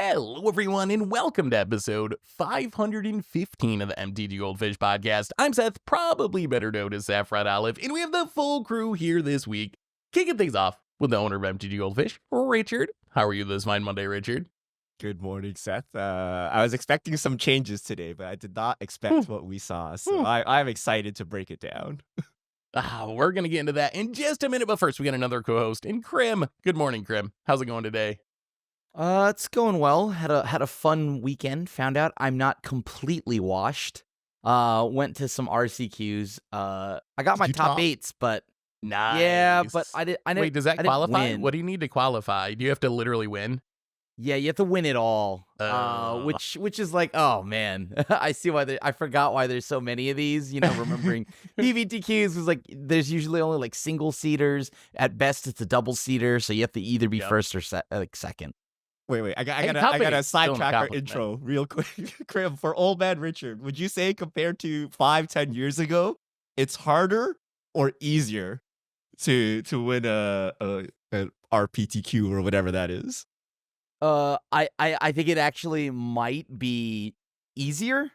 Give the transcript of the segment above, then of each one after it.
Hello, everyone, and welcome to episode 515 of the MTG Goldfish podcast. I'm Seth, probably better known as Saffron Olive, and we have the full crew here this week, kicking things off with the owner of MTG Goldfish, Richard. How are you this fine Monday, Richard? Good morning, Seth. I was expecting some changes today, but I did not expect what we saw, so I'm excited to break it down. We're going to get into that in just a minute, but first we got another co-host in Krim. Good morning, Krim. How's it going today? It's going well. Had a fun weekend. Found out I'm not completely washed. Went to some RCQs. I got my top 8s, but nice. Yeah, but I didn't. Wait, does that qualify? Win. What do you need to qualify? Do you have to literally win? Yeah, you have to win it all. Which is like, oh man, I see why I forgot why there's so many of these. You know, remembering PVTQs was like there's usually only like single seaters. At best, it's a double seater, so you have to either be first or second. Wait, I gotta sidetrack our intro real quick. Krim, for old man Richard, would you say compared to 5-10 years ago, it's harder or easier to win an RPTQ or whatever that is? I think it actually might be easier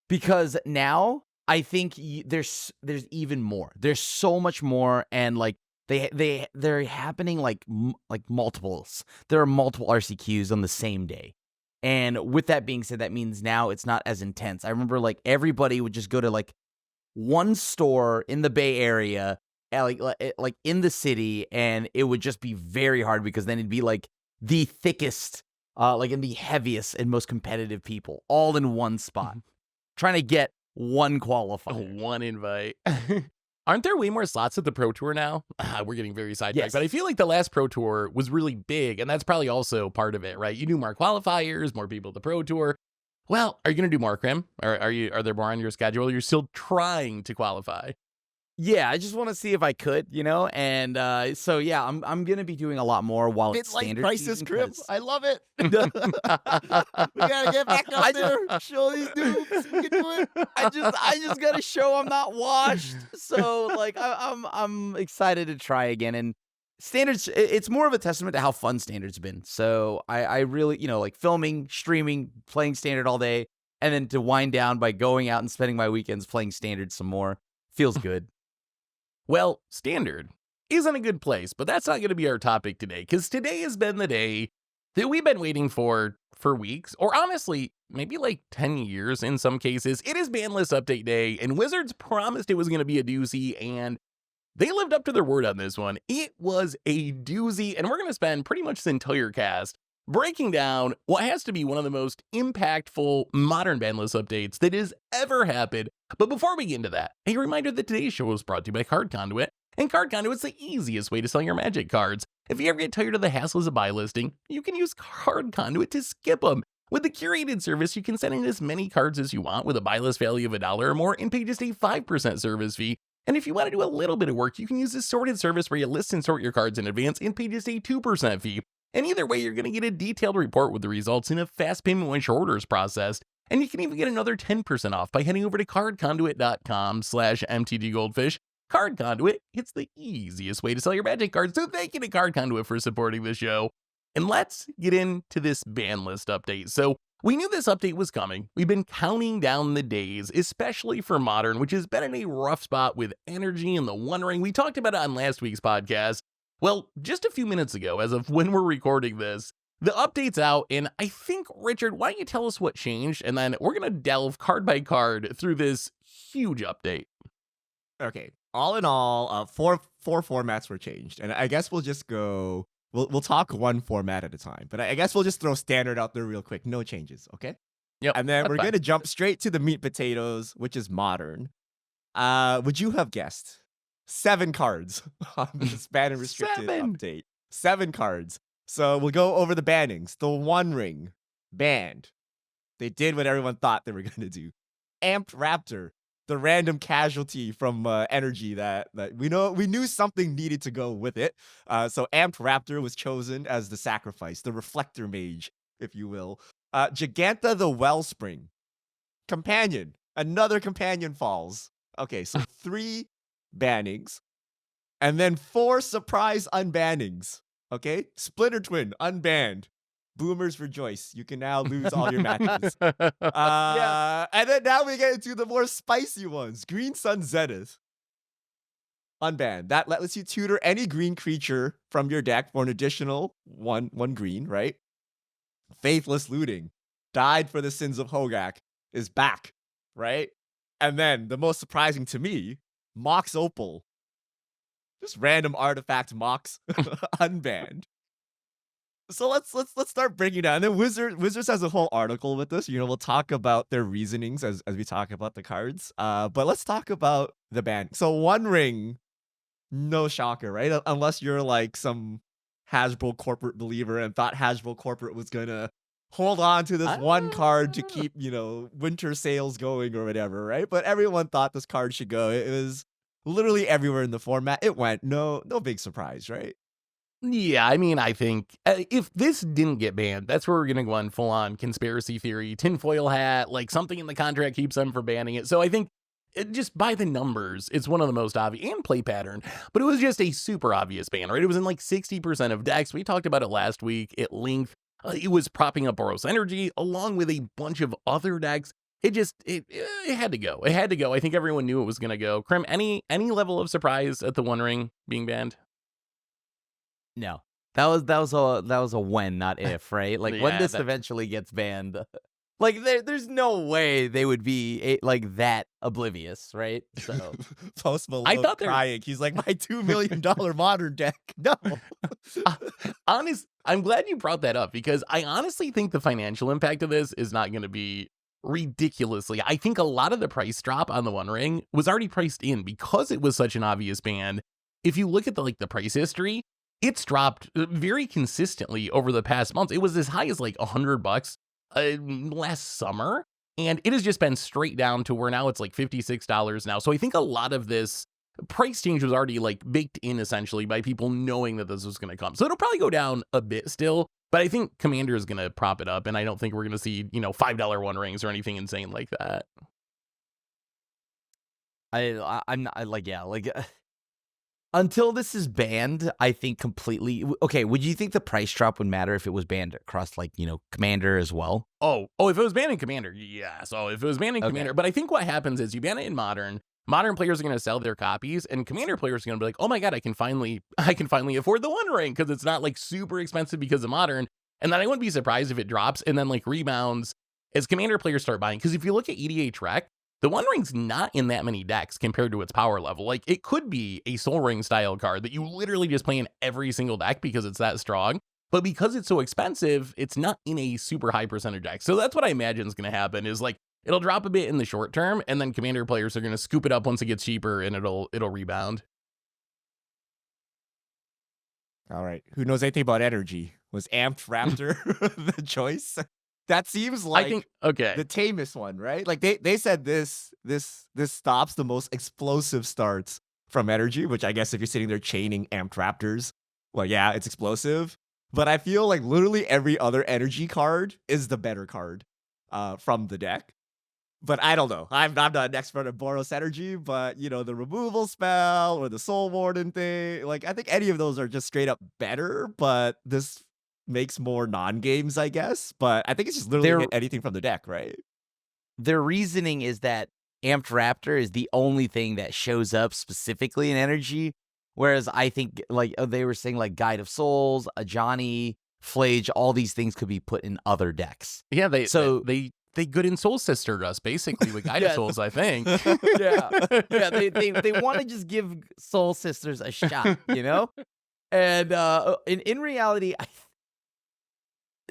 because now I think there's even more. There's so much more, and like they're happening like multiples. There are multiple RCQs on the same day. And with that being said, that means now it's not as intense. I remember like everybody would just go to like one store in the Bay Area, like in the city, and it would just be very hard because then it'd be like the thickest, and the heaviest and most competitive people all in one spot, trying to get one qualifier. One invite. Aren't there way more slots at the Pro Tour now? We're getting very sidetracked, Yes. But I feel like the last Pro Tour was really big, and that's probably also part of it, right? You do more qualifiers, more people at the Pro Tour. Well, are you going to do more, Krim? Are there more on your schedule? You're still trying to qualify. Yeah, I just want to see if I could, and so yeah, I'm gonna be doing a lot more while it's standard. Crisis season, Krim, 'cause- I love it. We gotta get back out there, show these dudes we can do it. I just gotta show I'm not washed. So like I'm excited to try again. And standards, it's more of a testament to how fun standard's been. So I really, like filming, streaming, playing standard all day, and then to wind down by going out and spending my weekends playing standard some more feels good. Well, standard isn't a good place, but that's not going to be our topic today, because today has been the day that we've been waiting for weeks, or honestly, maybe like 10 years in some cases. It is ban list update day, and Wizards promised it was going to be a doozy, and they lived up to their word on this one. It was a doozy, and we're going to spend pretty much this entire cast breaking down what has to be one of the most impactful modern ban list updates that has ever happened. But before we get into that, a reminder that today's show is brought to you by Card Conduit, and Card Conduit's the easiest way to sell your Magic cards. If you ever get tired of the hassles of buy listing, you can use Card Conduit to skip them. With the curated service, you can send in as many cards as you want with a buy list value of $1 or more and pay just a 5% service fee. And if you want to do a little bit of work, you can use this sorted service where you list and sort your cards in advance and pay just a 2% fee. And either way, you're going to get a detailed report with the results in a fast payment once your order is processed. And you can even get another 10% off by heading over to cardconduit.com/mtggoldfish. Card Conduit, it's the easiest way to sell your Magic cards. So thank you to Card Conduit for supporting the show. And let's get into this ban list update. So we knew this update was coming. We've been counting down the days, especially for Modern, which has been in a rough spot with energy and the One Ring. We talked about it on last week's podcast. Well, just a few minutes ago, as of when we're recording this, the update's out, and I think, Richard, why don't you tell us what changed, and then we're going to delve card by card through this huge update. Okay, all in all, four formats were changed, and I guess we'll just go. We'll talk one format at a time, but I guess we'll just throw standard out there real quick. No changes, okay? Yep. And then we're fine. gonna jump straight to the meat potatoes, which is modern. Would you have guessed 7 cards on this ban and restricted 7. update? 7 cards. So we'll go over the bannings. The One Ring banned. They did what everyone thought they were gonna do. Amped Raptor, the random casualty from energy that we knew something needed to go with it. So Amped Raptor was chosen as the sacrifice, the reflector mage, if you will. Jegantha the Wellspring. Companion. Another companion falls. Okay, so 3 bannings. And then 4 surprise unbannings. Okay? Splinter Twin, unbanned. Boomers rejoice. You can now lose all your matches. Yeah. And then now we get into the more spicy ones. Green Sun Zenith. Unbanned. That lets you tutor any green creature from your deck for an additional one green, right? Faithless Looting. Died for the sins of Hogak. Is back, right? And then the most surprising to me, Mox Opal. Just random artifact Mox unbanned. So let's start breaking down. And then Wizards has a whole article with this. We'll talk about their reasonings as we talk about the cards. But let's talk about the ban. So One Ring, no shocker, right? Unless you're like some Hasbro corporate believer and thought Hasbro corporate was gonna hold on to this one card to keep, winter sales going or whatever, right? But everyone thought this card should go. It was literally everywhere in the format. It went. No big surprise, right? Yeah, I mean, I think if this didn't get banned, that's where we're going to go on full-on conspiracy theory, tinfoil hat, like something in the contract keeps them from banning it. So I think just by the numbers, it's one of the most obvious, and play pattern, but it was just a super obvious ban, right? It was in like 60% of decks. We talked about it last week at length. It was propping up Boros Energy along with a bunch of other decks. It had to go. It had to go. I think everyone knew it was going to go. Krim, any level of surprise at the One Ring being banned? No, that was a when, not if, right? Like when this eventually gets banned, like there's no way they would be like that oblivious, right? So Post Malone I thought crying. He's like, my $2 million modern deck. No, I'm glad you brought that up because I honestly think the financial impact of this is not going to be ridiculously. I think a lot of the price drop on the One Ring was already priced in because it was such an obvious ban. If you look at the price history, it's dropped very consistently over the past months. It was as high as like $100 last summer, and it has just been straight down to where now it's like $56 now. So I think a lot of this price change was already like baked in essentially by people knowing that this was going to come. So it'll probably go down a bit still, but I think Commander is going to prop it up, and I don't think we're going to see, $5 One Rings or anything insane like that. I'm not until this is banned, I think completely. Okay, would you think the price drop would matter if it was banned across Commander as well? Oh, if it was banned in Commander, yeah. So if it was banned in Commander, but I think what happens is you ban it in Modern players are going to sell their copies, and Commander players are going to be like, oh my god, I can finally afford the One Ring because it's not like super expensive because of Modern. And then I wouldn't be surprised if it drops and then like rebounds as Commander players start buying. Because if you look at EDH Rec, the One Ring's not in that many decks compared to its power level. Like, it could be a Soul Ring style card that you literally just play in every single deck because it's that strong. But because it's so expensive, it's not in a super high percentage deck. So that's what I imagine is going to happen is like, it'll drop a bit in the short term, and then Commander players are going to scoop it up once it gets cheaper, and it'll rebound. All right. Who knows anything about energy? Was Amped Raptor the choice? That seems like the tamest one, right? Like they said this stops the most explosive starts from energy, which I guess if you're sitting there chaining Amped Raptors, well, yeah, it's explosive. But I feel like literally every other energy card is the better card from the deck. But I don't know. I'm not an expert at Boros Energy, but the removal spell or the Soul Warden thing, like I think any of those are just straight up better, but this makes more non-games, I guess. But I think it's just literally hit anything from the deck, right? Their reasoning is that Amped Raptor is the only thing that shows up specifically in energy, whereas I think they were saying like Guide of Souls, Ajani, Flage, all these things could be put in other decks. Yeah, they good in Soul Sistered us basically with Guide of Souls, I think. yeah, they want to just give Soul Sisters a shot, And in reality,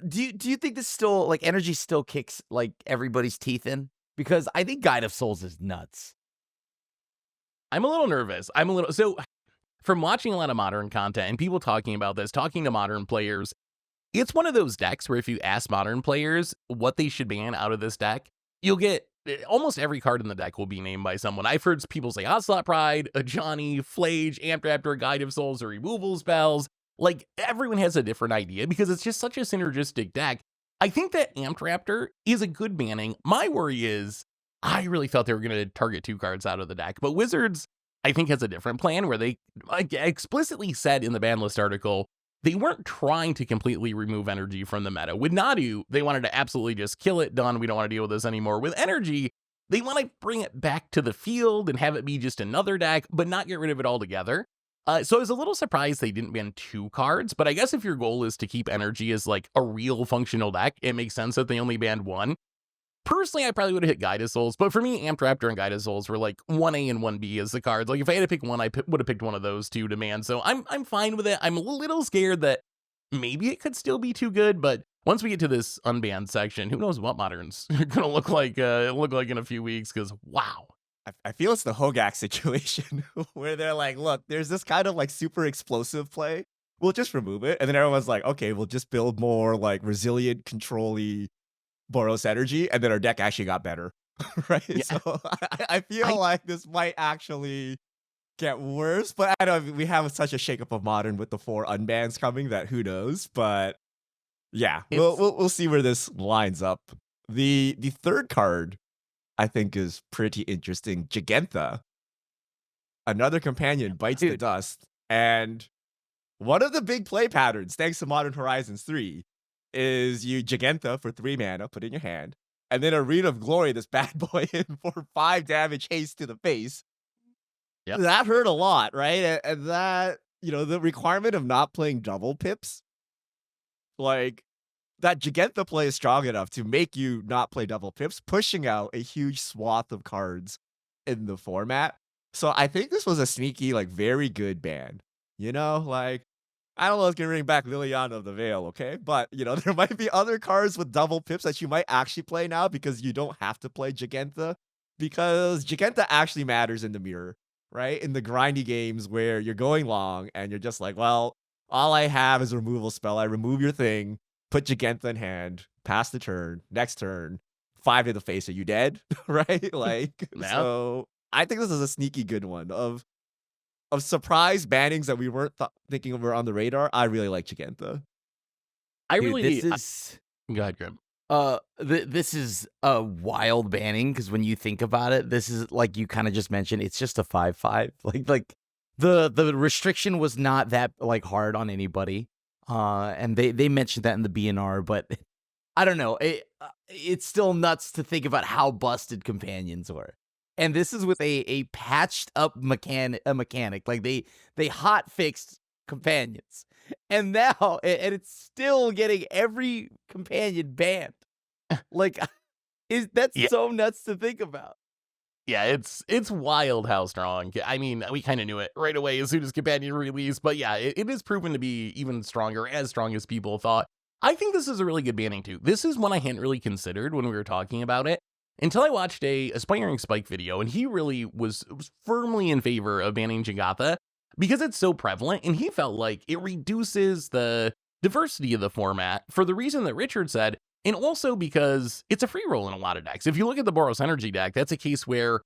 do you think this still energy still kicks everybody's teeth in? Because I think Guide of Souls is nuts. I'm a little nervous. So from watching a lot of Modern content and people talking about this, talking to Modern players, it's one of those decks where if you ask Modern players what they should ban out of this deck, you'll get almost every card in the deck will be named by someone. I've heard people say Onslaught Pride, Ajani, Flage, Amped Raptor, Guide of Souls, or removal spells. Like, everyone has a different idea because it's just such a synergistic deck. I think that Amped Raptor is a good banning. My worry is I really thought they were going to target 2 cards out of the deck, but Wizards, I think, has a different plan where they explicitly said in the ban list article, they weren't trying to completely remove energy from the meta. With Nadu, they wanted to absolutely just kill it, done, we don't want to deal with this anymore. With energy, they want to bring it back to the field and have it be just another deck, but not get rid of it altogether. So I was a little surprised they didn't ban 2 cards, but I guess if your goal is to keep energy as like a real functional deck, it makes sense that they only banned 1. Personally, I probably would have hit Guided Souls, but for me, Amped Raptor and Guided Souls were like 1A and 1B as the cards. Like if I had to pick one, I would have picked one of those 2 to ban. So I'm fine with it. I'm a little scared that maybe it could still be too good, but once we get to this unbanned section, who knows what Modern's gonna look like in a few weeks, because wow. I feel it's the Hogak situation where they're like, look, there's this kind of like super explosive play. We'll just remove it. And then everyone's like, okay, we'll just build more like resilient, control-y Boros energy. And then our deck actually got better. Right? Yeah. So I feel like this might actually get worse. But I know we have such a shakeup of Modern with the 4 unbans coming that who knows. But yeah, we'll see where this lines up. The third card I think is pretty interesting. Jegantha, another companion, bites the dust. And one of the big play patterns, thanks to Modern Horizons 3, is you Jegantha for 3 mana, put in your hand, and then a Reed of Glory this bad boy in for 5 damage haste to the face. Yep. That hurt a lot, right? And that, the requirement of not playing double pips, like, that Jegantha play is strong enough to make you not play double pips, pushing out a huge swath of cards in the format. So I think this was a sneaky, like, very good ban. Like, I don't know if it's going to bring back Liliana of the Veil, okay? But, there might be other cards with double pips that you might actually play now because you don't have to play Jegantha. Because Jegantha actually matters in the mirror, right? In the grindy games where you're going long and you're just like, well, all I have is a removal spell. I remove your thing. Put Jegantha in hand, pass the turn, next turn, 5 to the face. Are you dead? Right? Like, so I think this is a sneaky good one of surprise bannings that we weren't thinking were on the radar. I really like Jegantha. Go ahead, Grim. This is a wild banning because when you think about it, this is like you kind of just mentioned. It's just a 5/5. Like the restriction was not that like hard on anybody. And they mentioned that in the BNR, but I don't know. It's still nuts to think about how busted companions were. And this is with a patched up mechanic. Like they hot fixed companions. And now it's still getting every companion banned. Like that's so nuts to think about. Yeah, it's wild how strong. I mean, we kind of knew it right away as soon as Companion released, but yeah, it is proven to be even stronger, as strong as people thought. I think this is a really good banning too. This is one I hadn't really considered when we were talking about it until I watched a Aspiring Spike video, and he really was firmly in favor of banning Jegantha because it's so prevalent, and he felt like it reduces the diversity of the format for the reason that Richard said. And also because it's a free roll in a lot of decks. If you look at the Boros Energy deck, that's a case where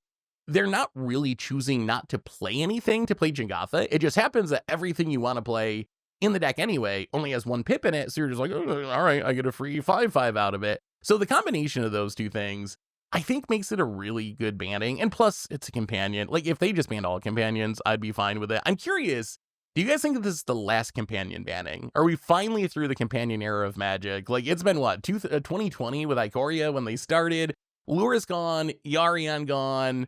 they're not really choosing not to play anything to play Jegantha. It just happens that everything you want to play in the deck anyway only has 1 pip in it. So you're just like, oh, all right, I get a free 5/5 out of it. So the combination of those 2 things, I think, makes it a really good banning. And plus, it's a companion. Like, if they just banned all companions, I'd be fine with it. I'm curious, do you guys think that this is the last companion banning? Are we finally through the companion era of Magic? Like, it's been, 2020 with Ikoria when they started. Lura's gone, Yarion gone.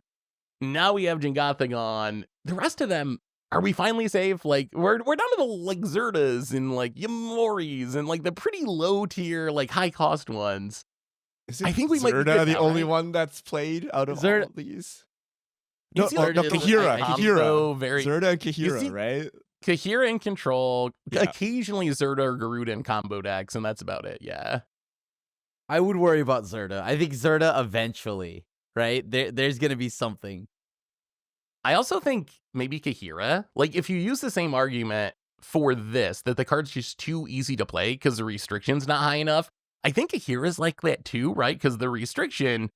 Now we have Jegantha gone. The rest of them, are we finally safe? Like, we're down to the, like, Zerdas and, like, Yamoris and, like, the pretty low tier, like, high cost ones. I think we might be the only one that's played out of all of these. No, Kahira. Zerda and Kahira, right? Kahira in control, occasionally Zerda or Garuda in combo decks, and that's about it, yeah. I would worry about Zerda. I think Zerda eventually, right? There's going to be something. I also think maybe Kahira, like if you use the same argument for this, that the card's just too easy to play because the restriction's not high enough, I think Kahira's like that too, right? Because the restriction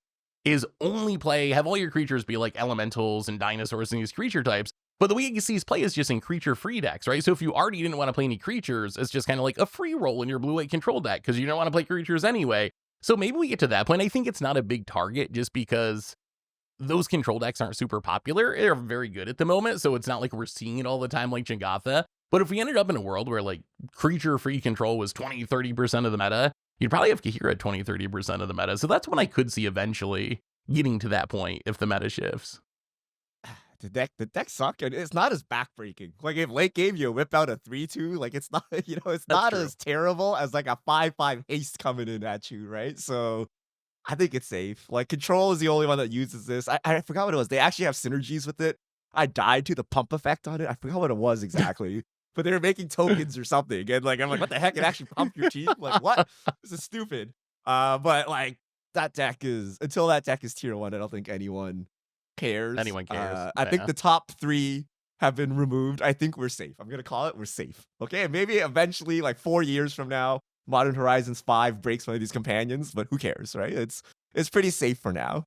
is only have all your creatures be like elementals and dinosaurs and these creature types. But the way you see play is just in creature-free decks, right? So if you already didn't want to play any creatures, it's just kind of like a free roll in your blue-white control deck because you don't want to play creatures anyway. So maybe we get to that point. I think it's not a big target just because those control decks aren't super popular. They're very good at the moment, so it's not like we're seeing it all the time like Jegantha. But if we ended up in a world where like creature free control was 20-30% of the meta, you'd probably have Kahira at 20-30% of the meta. So that's when I could see eventually getting to that point if the meta shifts. The deck suck, and it's not as backbreaking. Like if late game you whip out a 3/2, like it's not, it's That's not true. as terrible as like a 5/5 haste coming in at you, right? So I think it's safe. Like control is the only one that uses this. I forgot what it was. They actually have synergies with it. I died to the pump effect on it. I forgot what it was exactly. But they were making tokens or something. And like I'm like, what the heck? It actually pumped your team? Like what? This is stupid. But like that deck is until that deck is tier 1, I don't think anyone cares. Anyone cares. I think Yeah. the top 3 have been removed. I think we're safe. I'm gonna call it we're safe. Okay, and maybe eventually, like 4 years from now, Modern Horizons 5 breaks one of these companions, but who cares, right? It's pretty safe for now.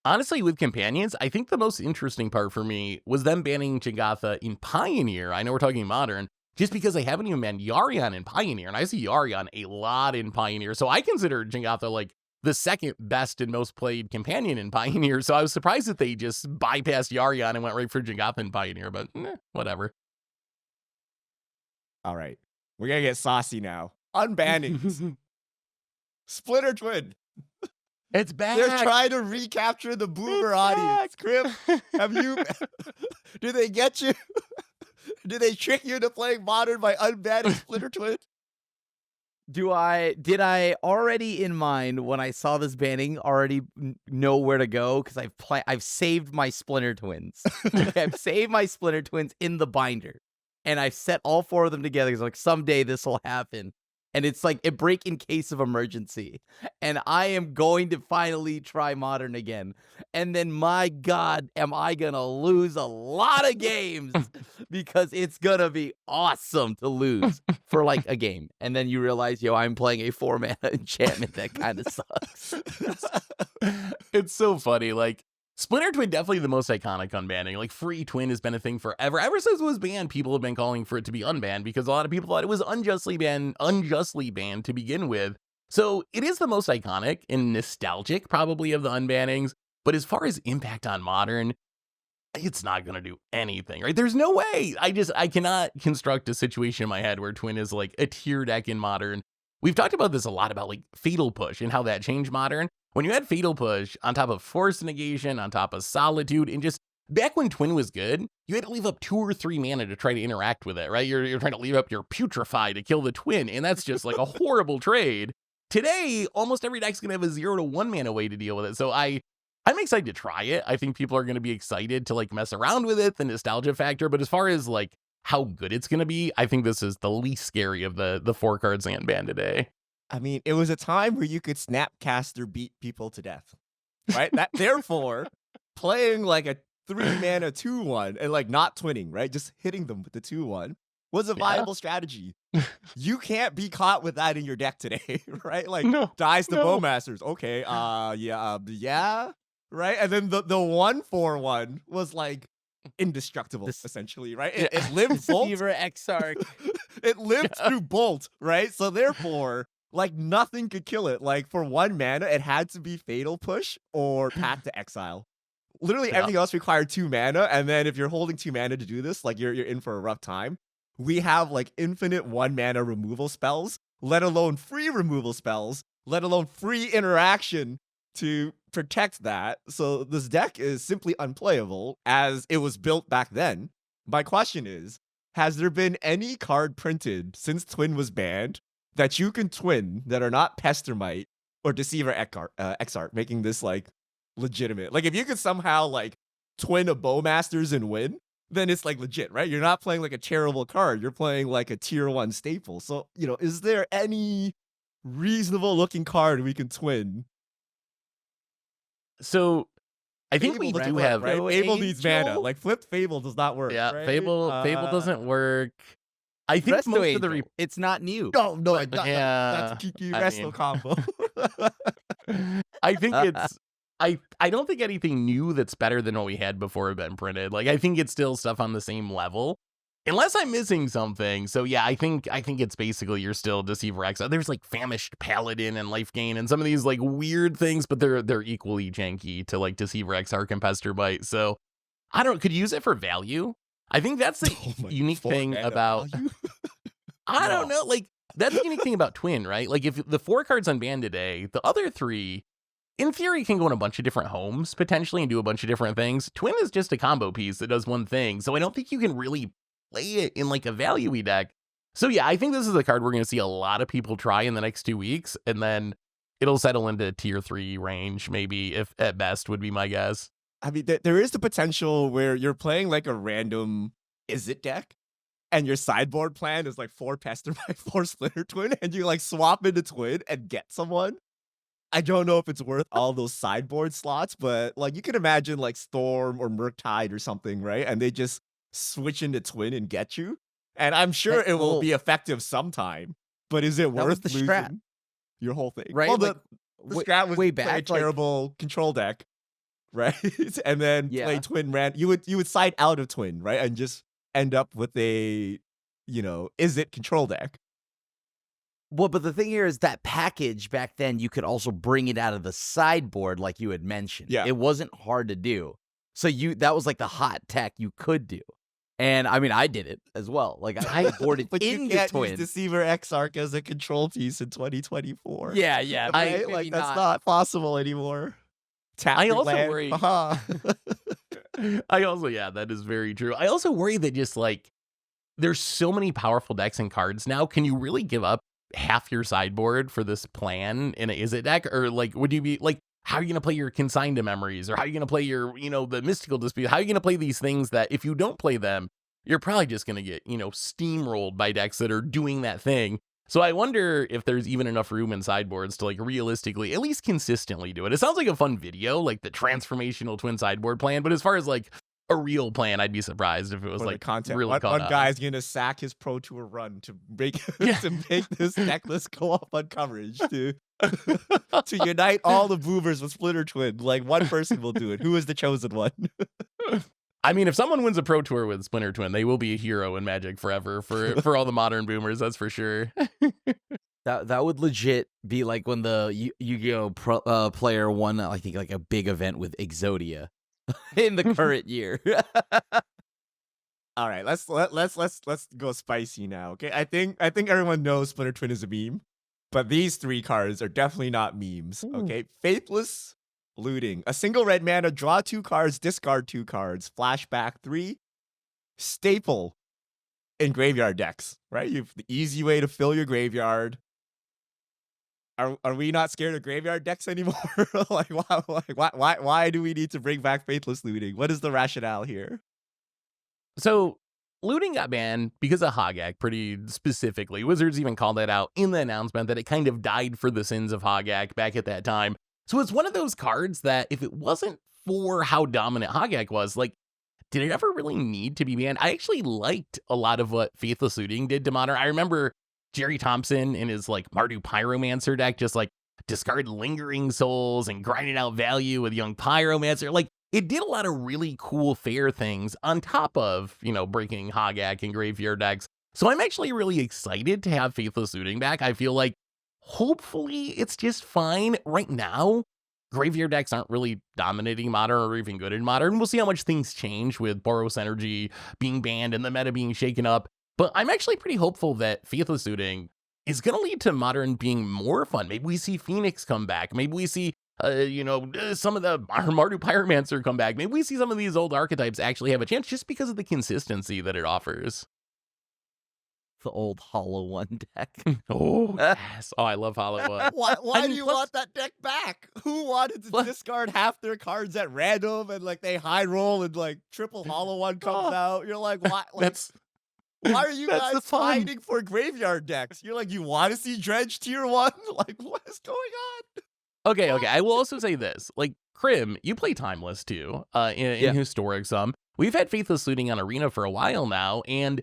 Honestly, with companions, I think the most interesting part for me was them banning Jegantha in Pioneer. I know we're talking Modern, just because they haven't even banned Yarion in Pioneer, and I see Yarion a lot in Pioneer. So I consider Jegantha like the second best and most played companion in Pioneer. So I was surprised that they just bypassed Yarion and went right for Jegantha in Pioneer, but whatever. All right, we're gonna get saucy now. Unbanning Splinter Twin. It's back. They're trying to recapture the boomer audience. Crip, have you? Did they get you? Did they trick you into playing Modern by unbanning Splinter Twin? Did I already in mind when I saw this banning already know where to go? Because I've saved my Splinter Twins. Okay, I've saved my Splinter Twins in the binder, and I've set all 4 of them together. Because like someday this will happen, and it's like a break in case of emergency. And I am going to finally try Modern again. And then, my God, am I gonna lose a lot of games because it's gonna be awesome to lose for like a game. And then you realize, yo, I'm playing a 4-mana enchantment that kind of sucks. It's so funny. Like, Splinter Twin definitely the most iconic unbanning. Like, free twin has been a thing forever. Ever since it was banned, people have been calling for it to be unbanned because a lot of people thought it was unjustly banned to begin with. So it is the most iconic and nostalgic probably of the unbannings. But as far as impact on Modern, it's not going to do anything, right? There's no way. I cannot construct a situation in my head where Twin is like a tier deck in Modern. We've talked about this a lot about like Fatal Push and how that changed Modern. When you had Fatal Push on top of Force Negation, on top of Solitude, and just back when Twin was good, you had to leave up 2 or 3 mana to try to interact with it, right? You're trying to leave up your Putrefy to kill the Twin, and that's just like a horrible trade. Today, almost every deck's going to have a 0 to 1 mana way to deal with it. So I'm excited to try it. I think people are going to be excited to like mess around with it, the nostalgia factor. But as far as like how good it's going to be, I think this is the least scary of the 4 cards unbanned today. I mean, it was a time where you could Snapcaster beat people to death, right? Therefore, playing like a 3-mana 2/1 and like not twinning, right? Just hitting them with the 2/1 was a viable strategy. You can't be caught with that in your deck today, right? Like dies to Bowmasters. Okay, yeah, right? And then the 1/4/1 was like indestructible, essentially, right? It lived Bolt. Deceiver Exarch. It lived through Bolt, right? So therefore, like nothing could kill it. Like for 1 mana, it had to be Fatal Push or Path to Exile. Literally everything else required 2 mana, and then if you're holding 2 mana to do this, like you're in for a rough time. We have like infinite 1 mana removal spells, let alone free removal spells, let alone free interaction to protect that. So this deck is simply unplayable as it was built back then. My question is, has there been any card printed since Twin was banned that you can twin that are not Pestermite or Deceiver Exarch, making this like legitimate? Like if you could somehow like twin a Bowmasters and win, then it's like legit, right? You're not playing like a terrible card. You're playing like a tier 1 staple. So, is there any reasonable looking card we can twin? So I think Fable we doesn't do work, have right? Fable needs mana. Like flipped Fable does not work. Yeah, right? Fable doesn't work. I think Resto most of the Angel. It's not new. No, Yeah, that's Kiki I Resto mean- combo. I think it's I don't think anything new that's better than what we had before had been printed. Like I think it's still stuff on the same level. Unless I'm missing something. So yeah, I think it's basically you're still Deceiver X. There's like Famished Paladin and Life Gain and some of these like weird things, but they're equally janky to like Deceiver X, Arc and Pesterbite. So I don't could use it for value. I think that's the Oh my unique thing forehead about. value. I don't No. know. Like, that's the unique thing about Twin, right? Like, if the 4 cards unbanned today, the other 3, in theory, can go in a bunch of different homes potentially and do a bunch of different things. Twin is just a combo piece that does one thing. So I don't think you can really play it in like a value-y deck. So yeah, I think this is a card we're going to see a lot of people try in the next 2 weeks. And then it'll settle into tier 3 range, maybe, if at best, would be my guess. I mean, there is the potential where you're playing like a random Is It deck, and your sideboard plan is like 4 Pester by 4 Splinter Twin, and you like swap into Twin and get someone. I don't know if it's worth all those sideboard slots, but like you can imagine like Storm or Murktide or something, right? And they just switch into Twin and get you. And I'm sure it will be effective sometime, but is it That was worth the losing strat, your whole thing? right? Well, Like the strat was way play a back, like terrible control deck, right? And then play yeah. Twin you would side out of Twin, right? And just end up with a, Is It control deck. Well, but the thing here is that package back then, you could also bring it out of the sideboard, like you had mentioned. Yeah. It wasn't hard to do. So that was like the hot tech you could do. And I mean, I did it as well. Like I boarded But you into can't Twin. use Deceiver Exarch as a control piece in 2024. Yeah, Right? maybe Like that's not. not possible anymore. Tap I your also land. worry. Haha. That is very true. I also worry that just like there's so many powerful decks and cards now. Can you really give up half your sideboard for this plan in a Is It deck? Or like, would you be like, how are you going to play your Consigned to Memories? Or how are you going to play your, the Mystical Dispute? How are you going to play these things that if you don't play them, you're probably just going to get, steamrolled by decks that are doing that thing. So I wonder if there's even enough room in sideboards to like realistically, at least consistently do it. It sounds like a fun video, like the transformational Twin sideboard plan. But as far as like a real plan, I'd be surprised if it was For the like content. really One caught on. guy's gonna sack his Pro Tour run to make Yeah. to make this deck list go up on coverage to unite all the boomers with Splinter Twin. Like one person will do it. Who is the chosen one? I mean, if someone wins a Pro Tour with Splinter Twin, they will be a hero in Magic forever for all the modern boomers. That's for sure. That would legit be like when the Yu-Gi-Oh player won, I think, like a big event with Exodia in the current year. All right, let's go spicy now. Okay, I think everyone knows Splinter Twin is a meme, but these 3 cards are definitely not memes. Okay, Faithless Looting, a single red mana, draw 2 cards, discard 2 cards, flashback 3, staple in graveyard decks. Right, you've the easy way to fill your graveyard. Are we not scared of graveyard decks anymore? Like why do we need to bring back Faithless Looting? What is the rationale here? So looting got banned because of Hogak pretty specifically. Wizards even called that out in the announcement that it kind of died for the sins of Hogak back at that time. So it's one of those cards that if it wasn't for how dominant Hogak was, like, did it ever really need to be banned? I actually liked a lot of what Faithless Looting did to Modern. I remember Jerry Thompson in his like Mardu Pyromancer deck just like discard Lingering Souls and grinding out value with Young Pyromancer. Like, it did a lot of really cool fair things on top of, breaking Hogak and graveyard decks. So I'm actually really excited to have Faithless Looting back. I feel like hopefully it's just fine. Right now, graveyard decks aren't really dominating Modern or even good in Modern. We'll see how much things change with Boros Energy being banned and the meta being shaken up. But I'm actually pretty hopeful that Faithless Looting is going to lead to Modern being more fun. Maybe we see Phoenix come back. Maybe we see some of the Mardu Pyromancer come back. Maybe we see some of these old archetypes actually have a chance just because of the consistency that it offers. The old Hollow One deck. Oh, yes. Oh, I love Hollow One. Why do you want that deck back? Who wanted to discard half their cards at random and like they high roll and like triple Hollow One comes out? You're like, why? Like, why are you guys fighting for graveyard decks? You're like, you want to see Dredge tier 1? Like, what is going on? Okay. I will also say this. Like, Krim, you play Timeless too, in Historic some. We've had Faithless Looting on Arena for a while now, and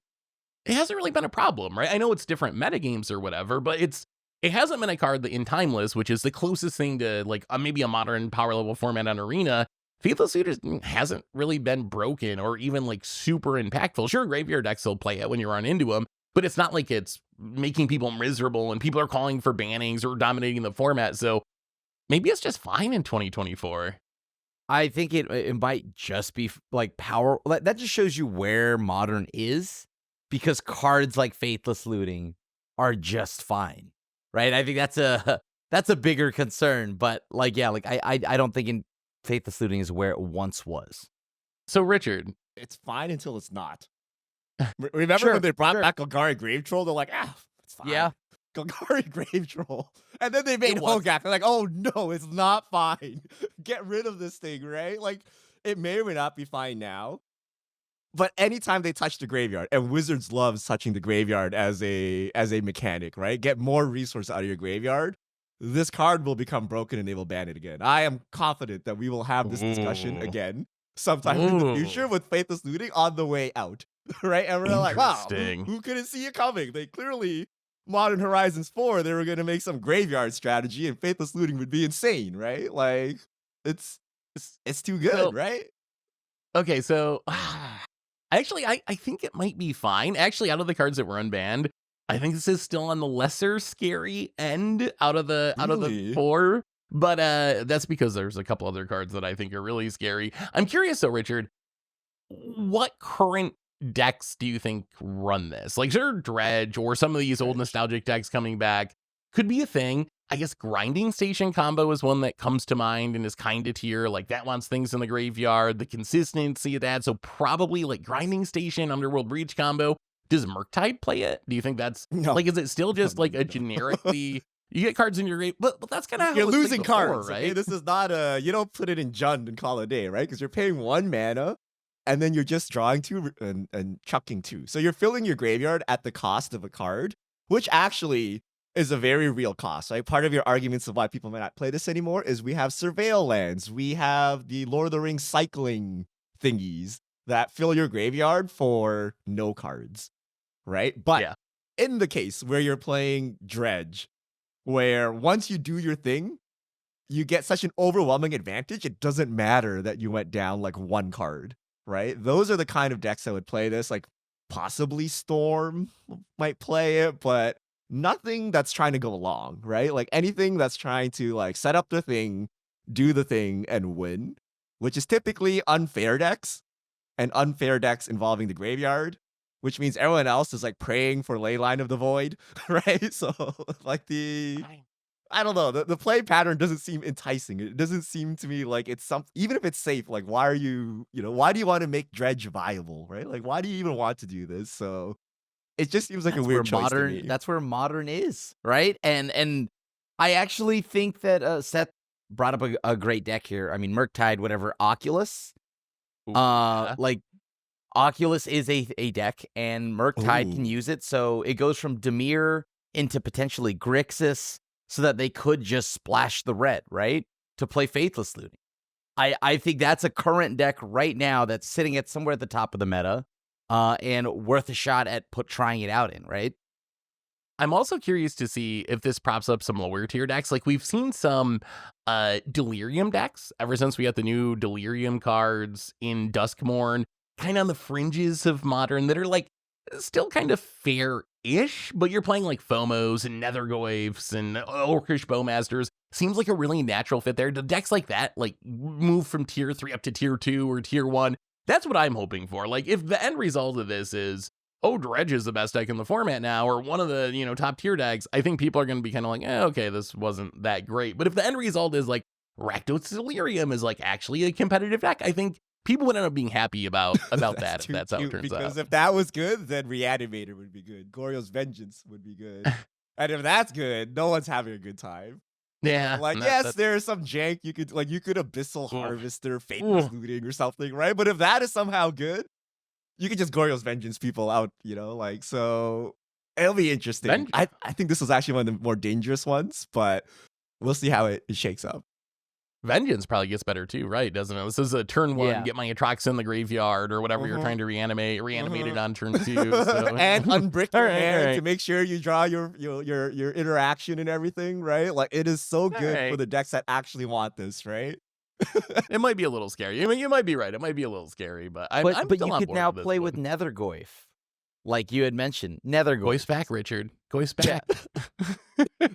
it hasn't really been a problem, right? I know it's different metagames or whatever, but it hasn't been a card that in Timeless, which is the closest thing to like maybe a modern power level format on Arena, Faithless Looting hasn't really been broken or even like super impactful. Sure, graveyard decks will play it when you run into them, but it's not like it's making people miserable and people are calling for bannings or dominating the format. So maybe it's just fine in 2024. I think it might just be like power. That just shows you where Modern is, because cards like Faithless Looting are just fine, right? I think that's a bigger concern. But like, yeah, like I don't think Faithless Looting is where it once was. So Richard, It's fine until it's not. Remember when they brought back Golgari Grave Troll? They're like, it's fine. Yeah. Golgari Grave Troll. And then they made It was. Hogak. They're like, oh no, it's not fine. Get rid of this thing, right? Like, it may or may not be fine now. But anytime they touch the graveyard, and Wizards loves touching the graveyard as a mechanic, right? Get more resource out of your graveyard. This card will become broken and they will ban it again. I am confident that we will have this discussion Ooh. again sometime in the Ooh. future with Faithless Looting on the way out, right? And we're like, wow, Interesting. who couldn't see it coming? They clearly, Modern Horizons 4, they were going to make some graveyard strategy and Faithless Looting would be insane, right? Like, it's too good, Well, right? Okay, so actually, I think it might be fine. Actually, out of the cards that were unbanned, I think this is still on the lesser scary end out of the Really? 4. But that's because there's a couple other cards that I think are really scary. I'm curious though, Richard, what current decks do you think run this? Like, sure, Dredge or some of these old nostalgic decks coming back could be a thing. I guess Grinding Station combo is one that comes to mind and is kind of tier. Like, that wants things in the graveyard, the consistency of that. So probably like Grinding Station, Underworld Breach combo. Does Murktide play it? Do you think that's No. like, is it still just like a generically, you get cards in your grave, but that's kind of You're losing cards, right? okay? This is not you don't put it in Jund and call it a day, right? Because you're paying 1 mana and then you're just drawing 2 and chucking 2. So you're filling your graveyard at the cost of a card, which actually is a very real cost, right? Part of your arguments of why people might not play this anymore is we have Surveil lands, we have the Lord of the Rings cycling thingies that fill your graveyard for no cards, right? But Yeah. in the case where you're playing Dredge, where once you do your thing, you get such an overwhelming advantage, it doesn't matter that you went down like 1 card, right? Those are the kind of decks that would play this, like possibly Storm might play it, but nothing that's trying to go long, right? Like anything that's trying to like set up the thing, do the thing, and win, which is typically unfair decks, and unfair decks involving the graveyard, which means everyone else is like praying for Leyline of the Void, right? So like I don't know, the play pattern doesn't seem enticing. It doesn't seem to me like it's something, even if it's safe, like why are you, why do you want to make Dredge viable, right? Like why do you even want to do this? So it just seems like a weird choice to me. That's where Modern is, right? And I actually think that Seth brought up a great deck here. I mean, Murktide, whatever, Oculus. Ooh, yeah. Like Oculus is a deck, and Murktide can Ooh. use it. So it goes from Dimir into potentially Grixis, so that they could just splash the red, right? To play Faithless Looting. I think that's a current deck right now that's sitting at somewhere at the top of the meta. And worth a shot at trying it out in, right? I'm also curious to see if this props up some lower tier decks. Like, we've seen some Delirium decks ever since we got the new Delirium cards in Duskmourn, kind of on the fringes of Modern, that are like still kind of fair-ish, but you're playing like Fomos and Nethergoyfs and Orcish Bowmasters. Seems like a really natural fit there. The decks like that, like, move from tier 3 up to tier 2 or tier 1. That's what I'm hoping for. Like, if the end result of this is, oh, Dredge is the best deck in the format now, or one of the, top tier decks, I think people are going to be kind of like, okay, this wasn't that great. But if the end result is like, Rakdos Delirium is like actually a competitive deck, I think people would end up being happy about that, if that's how it turns because out. if that was good, then Reanimator would be good. Goryo's Vengeance would be good. And if that's good, no one's having a good time. Yeah. Like, yes, there's some jank. You could Abyssal Harvester, Faithless Looting or something, right? But if that is somehow good, you could just Goryo's Vengeance people out, like, so it'll be interesting. I think this was actually one of the more dangerous ones, but we'll see how it shakes up. Vengeance probably gets better too, right? Doesn't it? This is a turn 1, get my Atrox in the graveyard or whatever you're trying to reanimate it on turn 2. So. And unbrick your hand right. to make sure you draw your interaction and everything, right? Like, it is so good for the decks that actually want this, right? It might be a little scary. I mean, you might be right. It might be a little scary, but I'm but still you on could board now with this play one. with Nethergoyf. like you had mentioned, Nether Voice back, Richard. Voice back.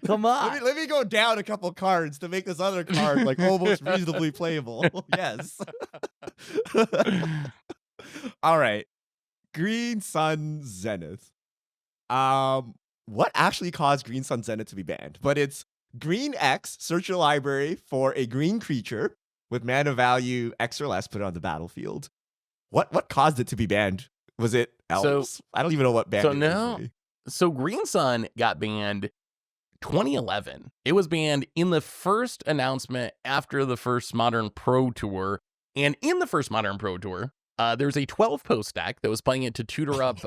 Come on. Let me go down a couple cards to make this other card like almost reasonably playable. Yes. All right. Green Sun Zenith. What actually caused Green Sun Zenith to be banned? But it's green X, search your library for a green creature with mana value X or less, put it on the battlefield. What caused it to be banned? Was it elves? I don't even know what banned it was. So Green Sun got banned 2011. It was banned in the first announcement after the first Modern Pro Tour. And in the first Modern Pro Tour, there's a 12-post deck that was playing it to tutor up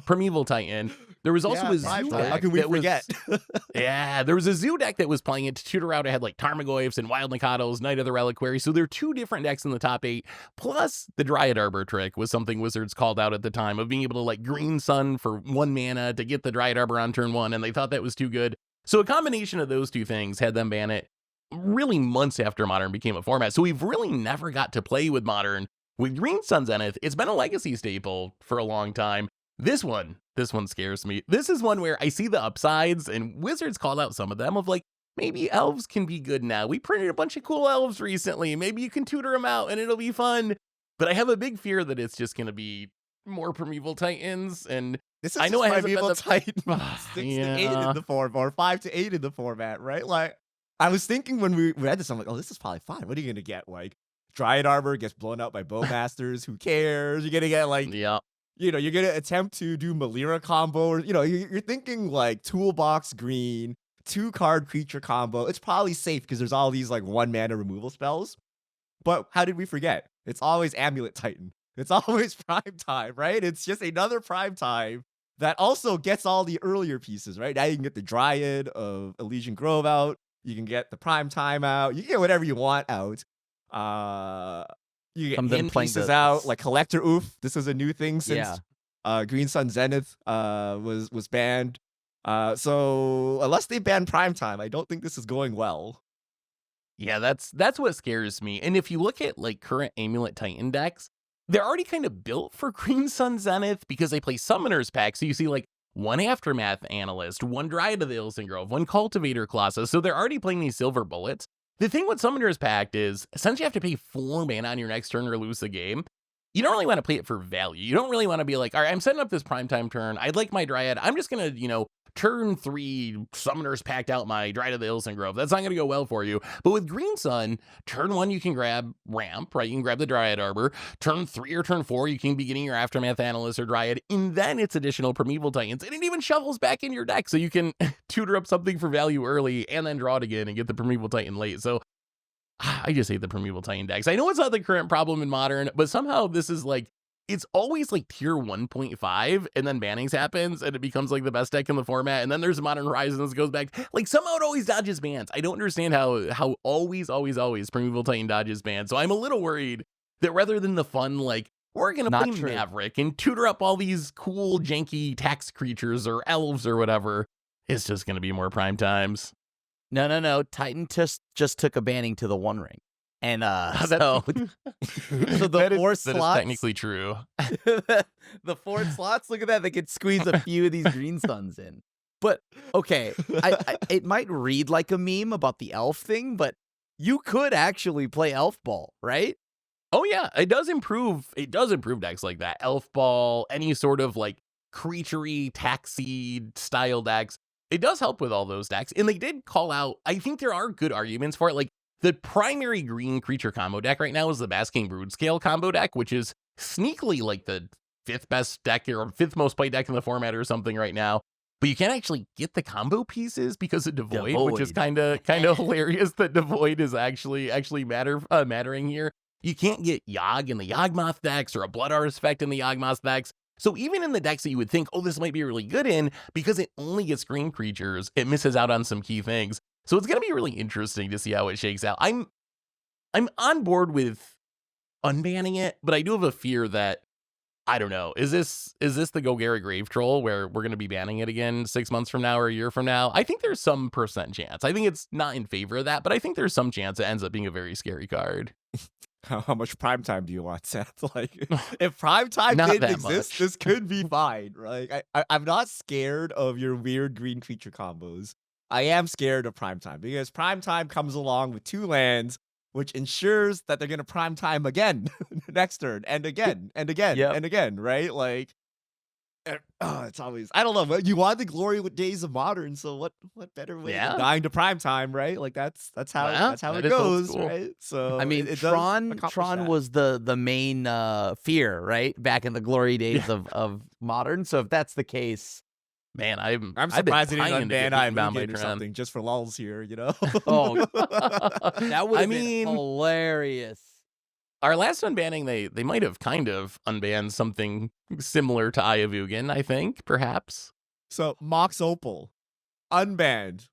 Primeval Titan. There was also a Zoo deck. How can we forget? There was a Zoo deck that was playing it to tutor out. It had like Tarmogoyfs and Wild Nikatos, Knight of the Reliquary. So there are 2 different decks in the top 8. Plus, the Dryad Arbor trick was something Wizards called out at the time of being able to like Green Sun for 1 mana to get the Dryad Arbor on turn 1, and they thought that was too good. So a combination of those 2 things had them ban it really months after Modern became a format. So we've really never got to play with Modern. With Green Sun Zenith, it's been a legacy staple for a long time. This one scares me. This is one where I see the upsides, and Wizards called out some of them of like, maybe elves can be good now. We printed a bunch of cool elves recently. Maybe you can tutor them out and it'll be fun. But I have a big fear that it's just going to be more Primeval Titans. And this is I know I Primeval Titan 6 to 8 Yeah. in the format, or 5 to 8 in the format, right? Like, I was thinking when we read this, I'm like, oh, this is probably fine. What are you going to get? Like, Dryad Arbor gets blown out by Bowmasters. Who cares? You're going to get like, Yeah. you're going to attempt to do Malira combo. Or, you're thinking like toolbox green, 2-card creature combo. It's probably safe because there's all these like 1 mana removal spells. But how did we forget? It's always Amulet Titan. It's always Prime Time, right? It's just another Prime Time that also gets all the earlier pieces, right? Now you can get the Dryad of Elysian Grove out. You can get the Prime Time out. You can get whatever you want out. You get hidden pieces out, like Collector Oof. This is a new thing since Green Sun Zenith was banned. So unless they ban Prime Time, I don't think this is going well. Yeah, that's what scares me. And if you look at like current Amulet Titan decks, they're already kind of built for Green Sun Zenith because they play Summoner's Pack. So you see like 1 Aftermath Analyst, 1 Dryad of the Elysian Grove, 1 Cultivator Colossus. So they're already playing these silver bullets. The thing with Summoner's Pact is, since you have to pay 4 mana on your next turn or lose a game, you don't really want to play it for value. You don't really want to be like, all right, I'm setting up this primetime turn. I'd like my Dryad. I'm just going to, turn 3 Summoners Pact out my Dryad of the Elysian Grove. That's not going to go well for you. But with Green Sun, turn 1, you can grab Ramp, right? You can grab the Dryad Arbor. Turn 3 or turn 4, you can be getting your Aftermath Analyst or Dryad. And then it's additional Primeval Titans. And it even shovels back in your deck. So you can tutor up something for value early and then draw it again and get the Primeval Titan late. So I just hate the Primeval Titan decks. I know it's not the current problem in Modern, but somehow this is like, it's always like tier 1.5 and then bannings happens and it becomes like the best deck in the format. And then there's Modern Horizons goes back. Like somehow it always dodges bans. I don't understand how always Primeval Titan dodges bans. So I'm a little worried that rather than the fun, like we're going to play Maverick and tutor up all these cool janky tax creatures or elves or whatever, it's just going to be more prime times. No. Titan just took a banning to the One Ring. And so the 4 slots. That is technically true. The 4 slots, look at that. They could squeeze a few of these Green Suns in. But okay, it might read like a meme about the elf thing, but you could actually play Elf Ball, right? Oh yeah, it does improve decks like that. Elf Ball, any sort of like creaturey, taxi style decks. It does help with all those decks. And they did call out, I think there are good arguments for it. Like the primary green creature combo deck right now is the Basking Broodscale combo deck, which is sneakily like the 5th best deck or 5th most played deck in the format or something right now. But you can't actually get the combo pieces because of Devoid. Which is kind of hilarious that Devoid is actually mattering here. You can't get Yogg in the Yawgmoth decks or a Blood Artifact in the Yawgmoth decks. So even in the decks that you would think, oh, this might be really good in, because it only gets green creatures, it misses out on some key things. So it's going to be really interesting to see how it shakes out. I'm on board with unbanning it, but I do have a fear that, I don't know, is this the Gogera Grave Troll where we're going to be banning it again 6 months from now or a year from now? I think there's some % chance. I think it's not in favor of that, but I think there's some chance it ends up being a very scary card. how much prime time do you want, Seth? Like, if prime time Not didn't that exist, much. this could be fine. Like, I'm not scared of your weird green creature combos. I am scared of prime time because prime time comes along with 2 lands, which ensures that they're gonna prime time again next turn and again and again Yep. and again, right? Like, it's always, I don't know. But you want the glory with Days of Modern, so what better way Yeah. than dying to prime time, right? Like that's how Wow, it that is old goes, school. right? So I mean, it does Tron accomplish that. was the main fear, right? Back in the glory days of modern. So if that's the case, Man, I'm I've been surprised it pining didn't to get unban I beaten down by Mugen or Tron. something just for lulls here, you know? oh, that would I have been mean, hilarious. our last unbanning, they might have kind of unbanned something similar to Eye of Ugin, I think, perhaps. So Mox Opal, unbanned.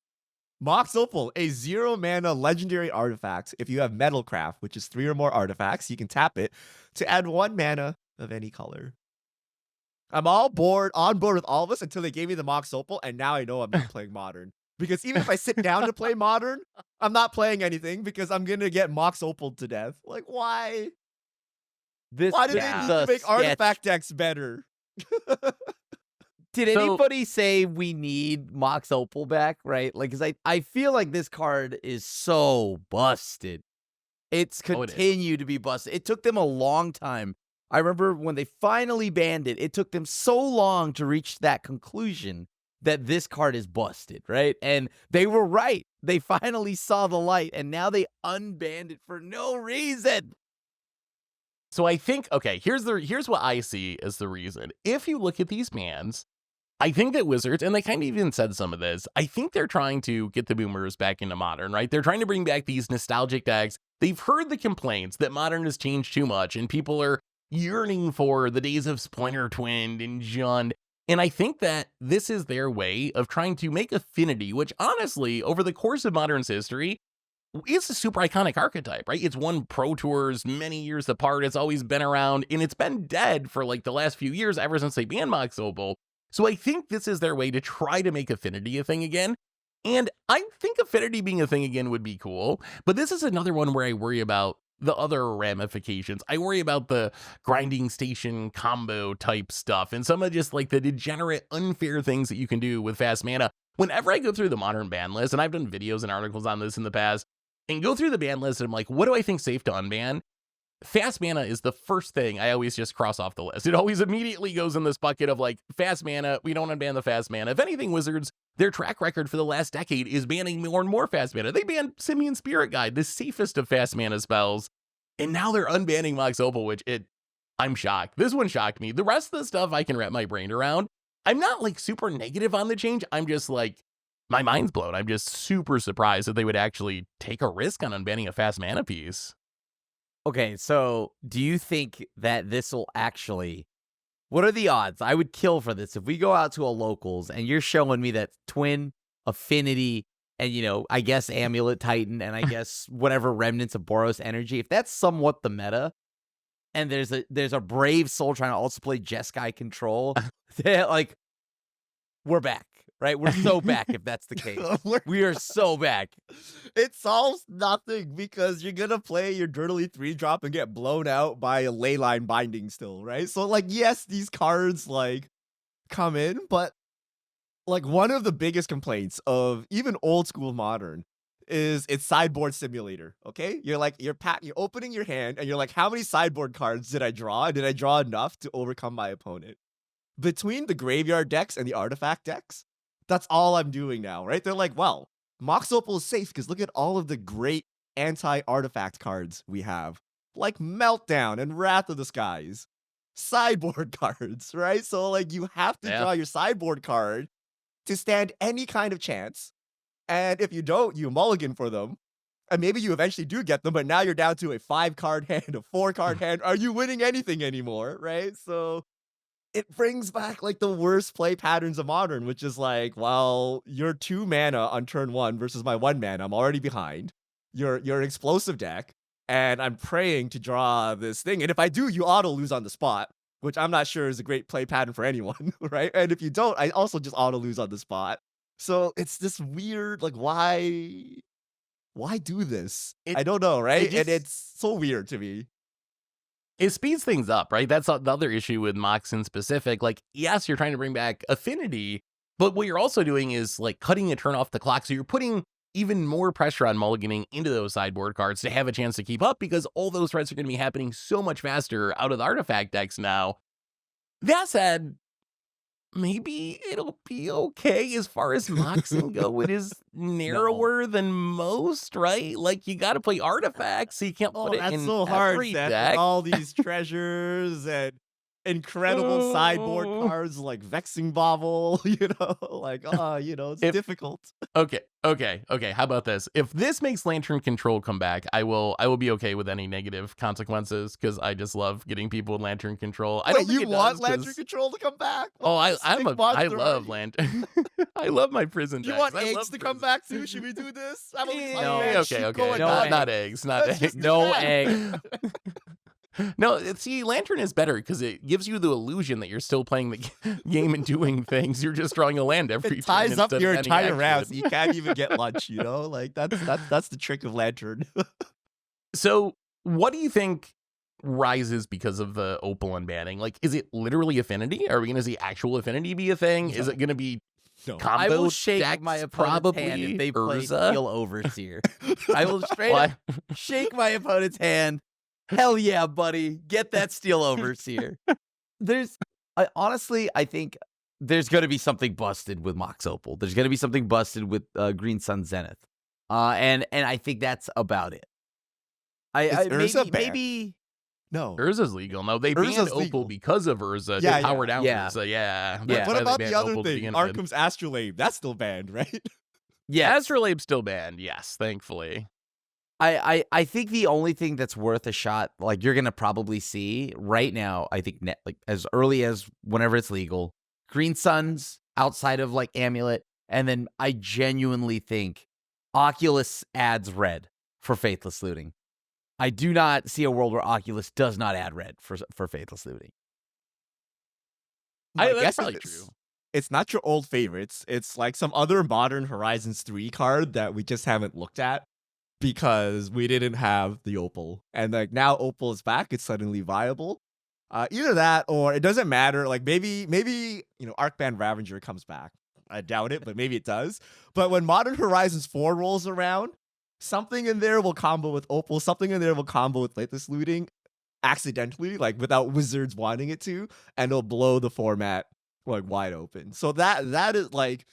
Mox Opal, a 0 mana legendary artifact. If you have Metalcraft, which is 3 or more artifacts, you can tap it to add 1 mana of any color. I'm on board with all of this until they gave me the Mox Opal, and now I know I'm not playing Modern. Because even if I sit down to play Modern, I'm not playing anything because I'm gonna get Mox Opal to death. Like, why? Why did they need to make artifact decks better? Did anybody say we need Mox Opal back, right? Like, because I feel like this card is so busted. It's continued to be busted. It took them a long time. I remember when they finally banned it, it took them so long to reach that conclusion that this card is busted, right? And they were right. They finally saw the light, and now they unbanned it for no reason. So I think, okay, here's what I see as the reason. If you look at these bans, I think that Wizards, and they kind of even said some of this, I think they're trying to get the boomers back into Modern, right? They're trying to bring back these nostalgic decks. They've heard the complaints that Modern has changed too much, and people are yearning for the days of Splinter Twin and Jund. And I think that this is their way of trying to make Affinity, which honestly, over the course of Modern's history, is a super iconic archetype, right? It's won Pro Tours many years apart. It's always been around, and it's been dead for like the last few years, ever since they banned Mox Opal. So I think this is their way to try to make Affinity a thing again. And I think Affinity being a thing again would be cool. But this is another one where I worry about the other ramifications. I worry about the grinding station combo type stuff and some of just like the degenerate, unfair things that you can do with fast mana. Whenever I go through the Modern ban list, and I've done videos and articles on this in the past, and go through the ban list, and I'm like, what do I think safe to unban? Fast mana is the first thing I always just cross off the list. It always immediately goes in this bucket of like, fast mana, we don't unban the fast mana. If anything, Wizards, their track record for the last decade is banning more and more fast mana. They banned Simian Spirit Guide, the safest of fast mana spells, and now they're unbanning Mox Opal, which I'm shocked. This one shocked me. The rest of the stuff I can wrap my brain around. I'm not like super negative on the change. I'm just like, my mind's blown. I'm just super surprised that they would actually take a risk on unbanning a fast mana piece. Okay, so do you think that this will actually... What are the odds? I would kill for this. If we go out to a locals and you're showing me that Twin, Affinity, and, you know, I guess Amulet Titan, and I guess whatever remnants of Boros Energy, if that's somewhat the meta, and there's a Brave Soul trying to also play Jeskai Control, like, we're back, right? We're so back if that's the case. We are so back. It solves nothing because you're gonna play your Dirtily 3-drop and get blown out by a Leyline Binding still, right? So, like, yes, these cards, like, come in, but, like, one of the biggest complaints of even old school Modern is its sideboard simulator, okay? You're opening your hand, and you're like, how many sideboard cards did I draw? Did I draw enough to overcome my opponent? Between the graveyard decks and the artifact decks, that's all I'm doing now, right? They're like, well, Mox Opal is safe because look at all of the great anti-artifact cards we have, like Meltdown and Wrath of the Skies, sideboard cards, right? So, like, you have to draw your sideboard card to stand any kind of chance, and if you don't, you mulligan for them, and maybe you eventually do get them, but now you're down to a 5-card hand, a 4-card hand. Are you winning anything anymore, right? So it brings back like the worst play patterns of Modern, which is like, well, you're 2 mana on turn 1 versus my 1 mana. I'm already behind. You're an explosive deck, and I'm praying to draw this thing. And if I do, you auto lose on the spot, which I'm not sure is a great play pattern for anyone, right? And if you don't, I also just auto lose on the spot. So it's this weird, like, why why do this? It- I don't know, right? just- And it's so weird to me. It speeds things up, right? That's the other issue with Mox in specific. Like, yes, you're trying to bring back affinity, but what you're also doing is like cutting a turn off the clock. So you're putting even more pressure on mulliganing into those sideboard cards to have a chance to keep up, because all those threats are going to be happening so much faster out of the artifact decks now. That said, maybe it'll be okay as far as Moxing go. It is narrower than most, right? Like, you got to play artifacts, so you can't Oh, put it that's in so hard, every Seth, with deck. all these treasures and incredible sideboard Oh. cards like Vexing Bauble, it's If- difficult. Okay. How about this? If this makes Lantern Control come back, I will be okay with any negative consequences, because I just love getting people with Lantern Control. I don't Wait, think you it want does, Lantern 'cause- Control to come back? Oh, What I sick monster are love you? Lantern. I love my prison You decks. want I eggs love to come prison. back too? Should we do this? I'm Eh, No. okay. No Not eggs. eggs. Not Let's eggs. just No do that. egg. No, see, Lantern is better because it gives you the illusion that you're still playing the game and doing things. You're just drawing a land every It turn ties up instead your of any entire round, so action. you can't even get lunch. Like that's the trick of Lantern. So, what do you think rises because of the Opal unbanning? Like, is it literally affinity? Are we going to see actual affinity be a thing? Is No. it going to be No. combo I will shake decks, my opponent's probably hand if they play Urza? Steel Overseer. I will straight Why? up shake my opponent's hand. Hell yeah, buddy. Get that Steel Overseer. I think there's going to be something busted with Mox Opal. There's going to be something busted with Green Sun Zenith. And I think that's about it. Is Urza banned? maybe No. Urza's legal. No, they Urza's banned Opal legal. because of Urza. Yeah, They power down yeah. Urza. Yeah. Yeah. That's What why about they the banned other Opal to thing? begin with. Arkham's Astrolabe. That's still banned, right? yes. Astrolabe's still banned. Yes, thankfully. I think the only thing that's worth a shot, like you're gonna probably see right now, I think like as early as whenever it's legal, Green Suns outside of like Amulet, and then I genuinely think Oculus adds red for Faithless Looting. I do not see a world where Oculus does not add red for Faithless Looting. That's guess probably it's- true. It's not your old favorites. It's like some other Modern Horizons 3 card that we just haven't looked at because we didn't have the Opal. And like now Opal is back, it's suddenly viable. Either that or it doesn't matter. Like maybe Arcband Ravager comes back. I doubt it, but maybe it does. But when Modern Horizons 4 rolls around, something in there will combo with Opal, something in there will combo with Faithless Looting accidentally, like without Wizards wanting it to, and it'll blow the format like wide open. So that is like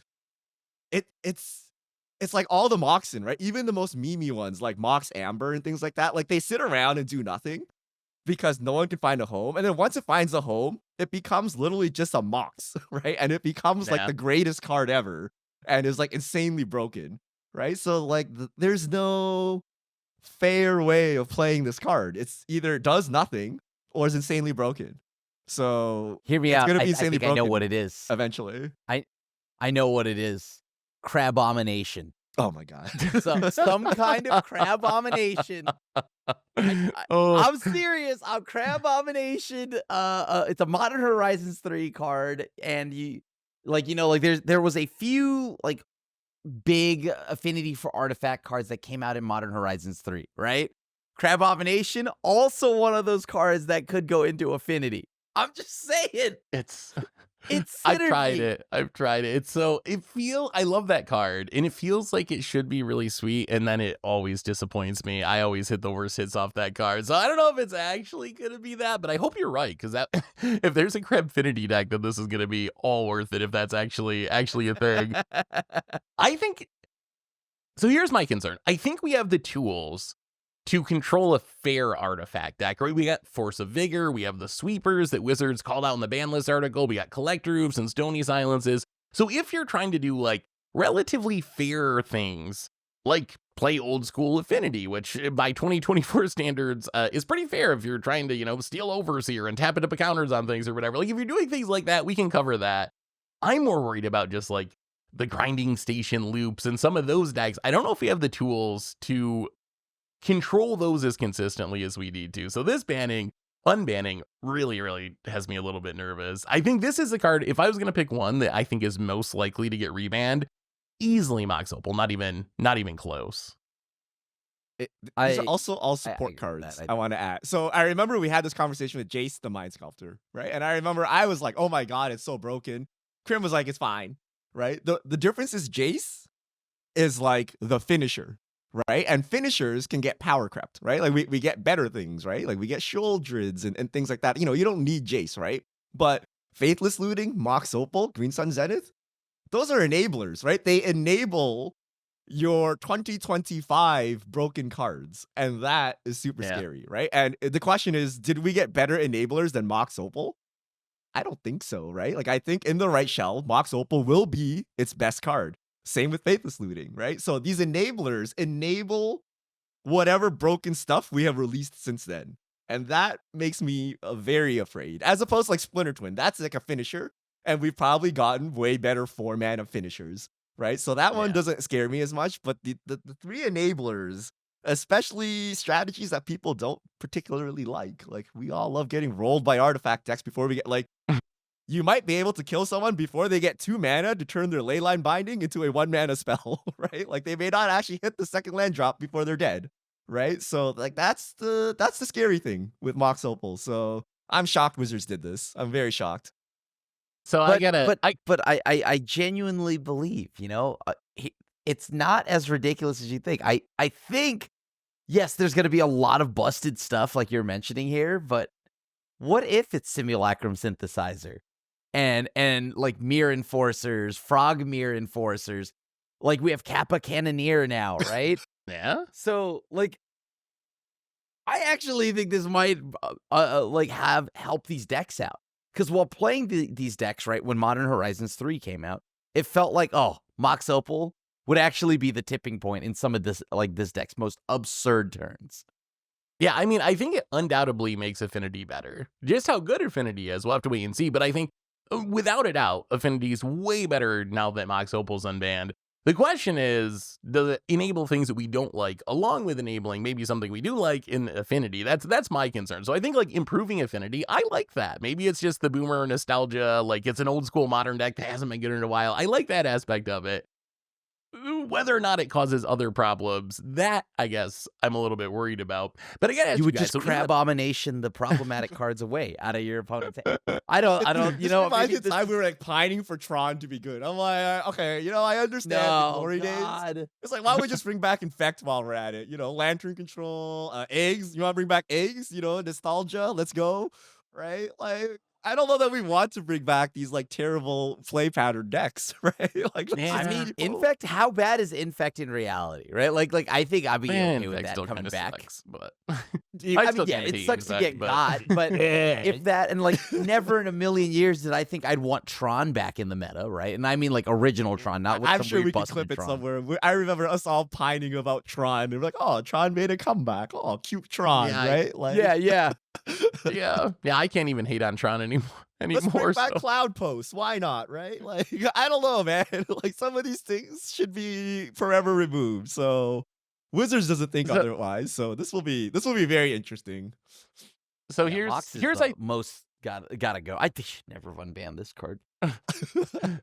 it's like all the Moxen, right? Even the most memey ones like Mox Amber and things like that, like they sit around and do nothing because no one can find a home. And then once it finds a home, it becomes literally just a Mox, right? And it becomes like Yeah. the greatest card ever and is like insanely broken, right? So like there's no fair way of playing this card. It's either it does nothing or is insanely broken. So Hear me It's out. gonna be I insanely think I know broken. what it is. eventually, I know what it is. Crabomination. oh my god. Some kind of Crabomination. Oh, I'm serious. I'm Crabomination. It's a Modern Horizons 3 card, and there was a few like big affinity for artifact cards that came out in Modern Horizons 3, right? Crabomination, also one of those cards that could go into affinity. I'm just saying. it's. It's I've tried synergy. it. I love that card, and it feels like it should be really sweet, and then it always disappoints me. I always hit the worst hits off that card, so I don't know if it's actually gonna be that, but I hope you're right, because that if there's a Crabfinity deck, then this is gonna be all worth it if that's actually a thing. I think. So here's my concern. I think we have the tools to control a fair artifact deck, right? We got Force of Vigor, we have the Sweepers that Wizards called out in the ban list article, we got Collector Roofs and Stony Silences. So if you're trying to do like relatively fair things, like play old school affinity, which by 2024 standards is pretty fair if you're trying to, steal Overseer and tap it up counters on things or whatever. Like if you're doing things like that, we can cover that. I'm more worried about just like the grinding station loops and some of those decks. I don't know if we have the tools to control those as consistently as we need to. So this unbanning really, really has me a little bit nervous. I think this is a card, if I was going to pick one that I think is most likely to get rebanned, easily Mox Opal, not even close. These are also all I support agree with cards that. I want to add. So I remember we had this conversation with Jace, the Mind Sculptor, right? And I remember I was like, oh my God, it's so broken. Krim was like, it's fine, right? The difference is Jace is like the finisher, right? And finishers can get power crept, right? Like we get better things, right? Like we get Shuldrids and things like that. You know, you don't need Jace, right? But Faithless Looting, Mox Opal, Green Sun Zenith, those are enablers, right? They enable your 2025 broken cards, and that is super scary, right? And the question is, did we get better enablers than Mox Opal? I don't think so, right? Like I think in the right shell, Mox Opal will be its best card. Same with Faithless Looting, right? So these enablers enable whatever broken stuff we have released since then. And that makes me very afraid. As opposed to like Splinter Twin, that's like a finisher. And we've probably gotten way better 4-mana finishers, right? So that one doesn't scare me as much. But the 3 enablers, especially strategies that people don't particularly like we all love getting rolled by artifact decks before we get like, you might be able to kill someone before they get 2 mana to turn their Leyline Binding into a 1-mana spell, right? Like they may not actually hit the second land drop before they're dead, right? So like that's the scary thing with Mox Opal. So I'm shocked Wizards did this. I'm very shocked. So I genuinely believe, it's not as ridiculous as you think. I think, yes, there's going to be a lot of busted stuff like you're mentioning here, but what if it's Simulacrum Synthesizer and like Mirror Enforcers, Frog Mirror Enforcers, like we have Kappa Cannoneer now, right? Yeah. So like, I actually think this might like help these decks out. Because while playing these decks, right, when Modern Horizons 3 came out, it felt like, oh, Mox Opal would actually be the tipping point in some of this deck's most absurd turns. Yeah, I mean, I think it undoubtedly makes Affinity better. Just how good Affinity is, we'll have to wait and see. But I think, without a doubt, Affinity is way better now that Mox Opal's unbanned. The question is, does it enable things that we don't like, along with enabling maybe something we do like in Affinity? That's my concern. So I think, like, improving Affinity, I like that. Maybe it's just the boomer nostalgia, like, it's an old school modern deck that hasn't been good in a while. I like that aspect of it. Whether or not it causes other problems, that, I guess, I'm a little bit worried about. But again, you would just Crabomination the problematic cards away out of your opponent's hand. I don't, This reminds me of the time we were like pining for Tron to be good. I'm like, okay, I understand the glory days. It's like, why don't we just bring back Infect while we're at it? Lantern Control, eggs. You want to bring back eggs? Nostalgia. Let's go. Right? Like, I don't know that we want to bring back these like terrible play pattern decks, right? Like, I mean, Infect. How bad is Infect in reality, right? Like I think I'd be okay with that coming back. Sucks, but it sucks to get got, but if that and like never in a million years did I think I'd want Tron back in the meta, right? And I mean like original Tron, not with I'm some sure weird we can clip it Tron. somewhere. I remember us all pining about Tron. And we're like, oh, Tron made a comeback. Oh, cute Tron, right? Like, yeah. Yeah. I can't even hate on Tron anymore. Let's bring back Cloud Post. Why not, right? Like, I don't know, man. Like, some of these things should be forever removed. So Wizards doesn't think otherwise. So this will be very interesting. So Mox is here's most gotta go. I think you should never unban this card.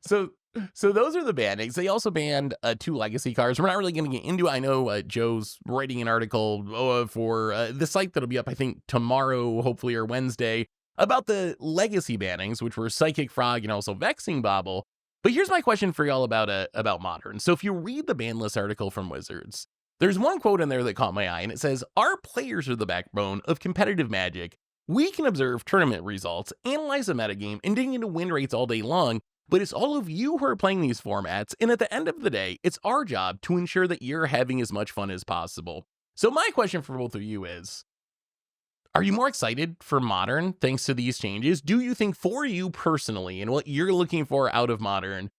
So those are the bannings. They also banned 2 legacy cards. We're not really going to get into it. I know Joe's writing an article for the site that'll be up, I think, tomorrow, hopefully, or Wednesday, about the legacy bannings, which were Psychic Frog and also Vexing Bauble. But here's my question for y'all about Modern. So if you read the ban list article from Wizards, there's one quote in there that caught my eye, and it says, "Our players are the backbone of competitive Magic. We can observe tournament results, analyze a metagame, and dig into win rates all day long, but it's all of you who are playing these formats, and at the end of the day, it's our job to ensure that you're having as much fun as possible." So my question for both of you is, are you more excited for Modern thanks to these changes? Do you think for you personally and what you're looking for out of Modern,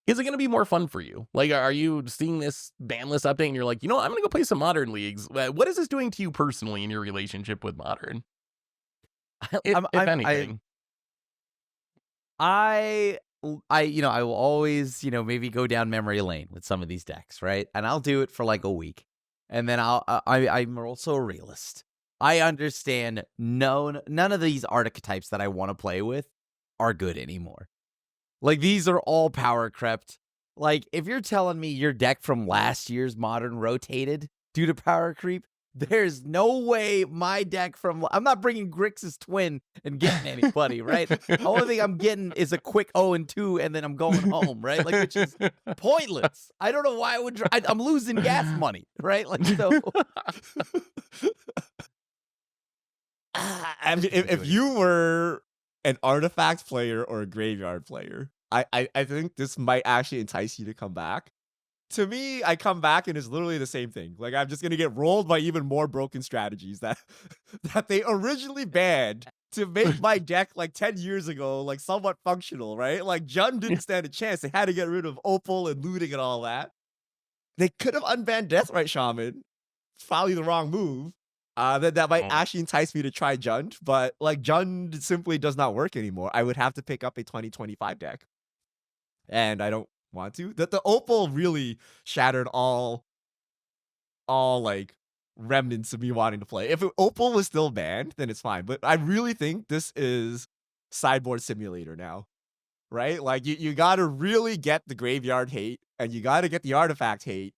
is it going to be more fun for you? Like, are you seeing this ban list update and you're like, I'm going to go play some Modern leagues? What is this doing to you personally in your relationship with Modern? If anything. I will always, maybe go down memory lane with some of these decks, right? And I'll do it for like a week. And then I'm also a realist. I understand none of these archetypes that I want to play with are good anymore. Like, these are all power crept. Like, if you're telling me your deck from last year's Modern rotated due to power creep, there's no way my deck from... I'm not bringing Grixis Twin and getting anybody, right? The only thing I'm getting is a quick 0-2, and then I'm going home, right? Like, which is pointless. I don't know why I would... I'm losing gas money, right? Like, so... I mean, if you were an artifact player or a graveyard player, I think this might actually entice you to come back. To me, I come back and it's literally the same thing. Like, I'm just gonna get rolled by even more broken strategies that they originally banned to make my deck like 10 years ago like somewhat functional, right? Like, Jund didn't stand a chance. They had to get rid of Opal and looting and all that. They could have unbanned Deathrite Shaman. It's probably the wrong move. That might actually entice me to try Jund, but like, Jund simply does not work anymore. I would have to pick up a 2025 deck, and I don't want to. That the Opal really shattered all like remnants of me wanting to play. If Opal was still banned, then it's fine. But I really think this is sideboard simulator now, right? Like, you got to really get the graveyard hate, and you got to get the artifact hate.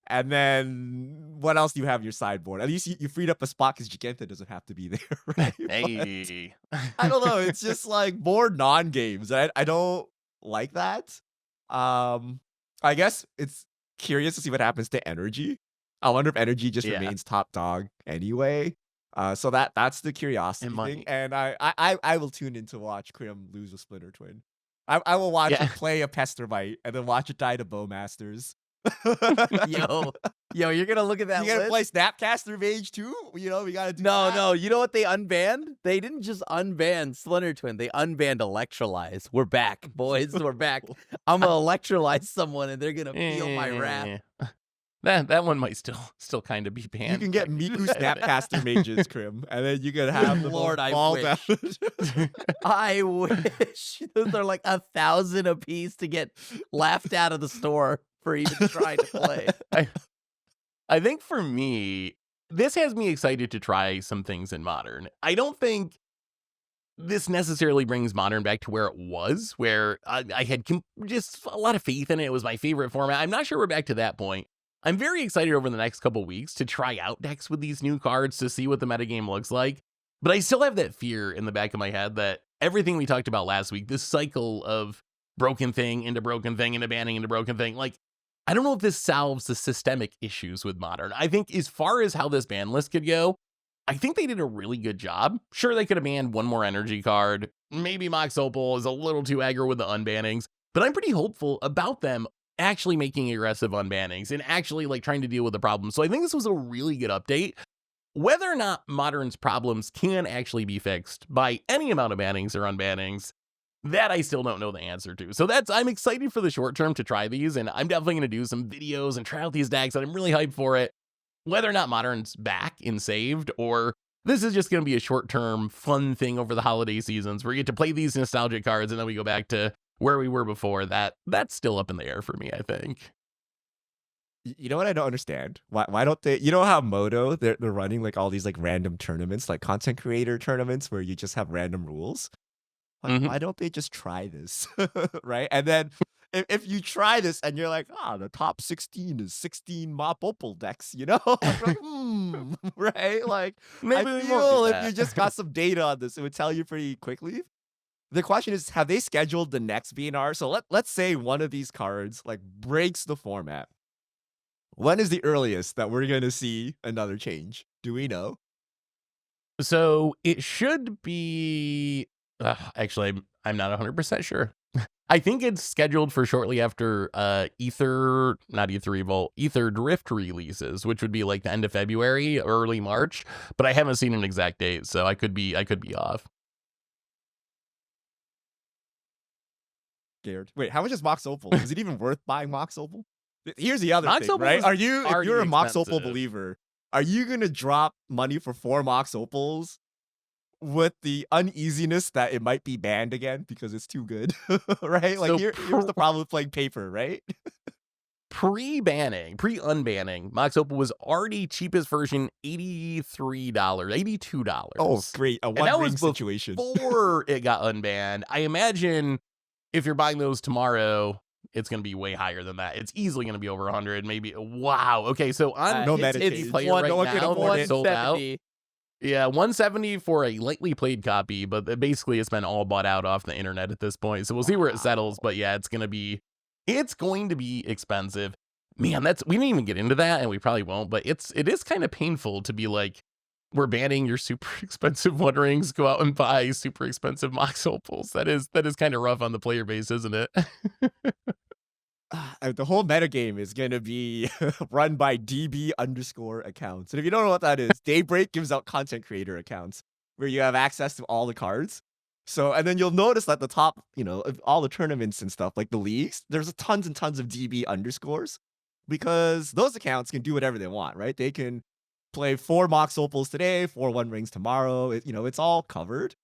And then what else do you have in your sideboard? At least you freed up a spot because Jegantha doesn't have to be there, right? Hey. I don't know. It's just like more non-games. I don't like that. I guess it's curious to see what happens to Energy. I wonder if Energy just remains top dog anyway. So that's the curiosity thing. And I will tune in to watch Krim lose with Splinter Twin. I will watch it play a Pestermite and then watch it die to Bowmasters. yo, you're gonna look at that. You gotta list? play Snapcaster Mage too. You know, we gotta do. No. You know what they unbanned? They didn't just unban Splinter Twin. They unbanned Electrolyze. We're back, boys. We're back. I'm gonna electrolyze someone, and they're gonna feel my wrath. That one might still kind of be banned. You can get Miku Snapcaster Mages, Krim, and then you can have the Lord, I fall wish. down. I wish. Those are like 1,000 a piece to get laughed out of the store for even trying to play. I think for me, this has me excited to try some things in Modern. I don't think this necessarily brings Modern back to where it was, where I had just a lot of faith in it. It was my favorite format. I'm not sure we're back to that point. I'm very excited over the next couple weeks to try out decks with these new cards to see what the metagame looks like. But I still have that fear in the back of my head that everything we talked about last week, this cycle of broken thing into broken thing into banning into broken thing, like, I don't know if this solves the systemic issues with Modern. I think as far as how this ban list could go, I think they did a really good job. Sure, they could have banned one more energy card. Maybe Mox Opal is a little too aggro with the unbannings, but I'm pretty hopeful about them actually making aggressive unbannings and actually like trying to deal with the problem. So I think this was a really good update. Whether or not Modern's problems can actually be fixed by any amount of bannings or unbannings, that I still don't know the answer to. So I'm excited for the short term to try these, and I'm definitely going to do some videos and try out these decks, and I'm really hyped for it. Whether or not Modern's back and saved, or this is just going to be a short term fun thing over the holiday seasons where you get to play these nostalgic cards and then we go back to where we were before, that's still up in the air for me, I think. You know what I don't understand? Why don't they? You know how Moto they're running like all these like random tournaments, like content creator tournaments where you just have random rules. Like, why don't they just try this, right? And then if you try this and you're like, the top 16 is 16 Mox Opal decks, you know? Like, right? Like, maybe I we feel won't do if that. you just got some data on this, it would tell you pretty quickly. The question is, have they scheduled the next BNR? So let's say one of these cards like breaks the format. When is the earliest that we're going to see another change? Do we know? So it should be... actually, I'm not 100% sure. I think it's scheduled for shortly after Ether Drift releases, which would be like the end of February, early March. But I haven't seen an exact date, so I could be off. Scared. Wait, how much is Mox Opal? Is it even worth buying Mox Opal? Here's the other Mox thing, Opal right? is If you're a Mox Opal expensive. believer, are you gonna drop money for 4 Mox Opals with the uneasiness that it might be banned again because it's too good, right? Like, So here's the problem with playing paper, right? Pre-unbanning, Mox Opal was already cheapest version, $83, $82. Oh, great. A And that one-ring was situation. before it got unbanned. I imagine if you're buying those tomorrow, It's going to be way higher than that. It's easily going to be over 100, maybe. Wow. Okay, so on No Hit meditation. CD Player No right one can now, afford they're it. sold out. 170. Yeah, 170 for a lightly played copy, but basically it's been all bought out off the internet at this point. So we'll see where it settles. But yeah, it's going to be expensive. Man, we didn't even get into that, and we probably won't, but it is kind of painful to be like, we're banning your super expensive One Rings, go out and buy super expensive Mox Opals. That is kind of rough on the player base, isn't it? The whole metagame is going to be run by DB_ accounts. And if you don't know what that is, Daybreak gives out content creator accounts where you have access to all the cards. So, and then you'll notice that the top, of all the tournaments and stuff, like the leagues, there's tons and tons of DB_ because those accounts can do whatever they want, right? They can play 4 Mox Opals today, 4 One Rings tomorrow. It's all covered.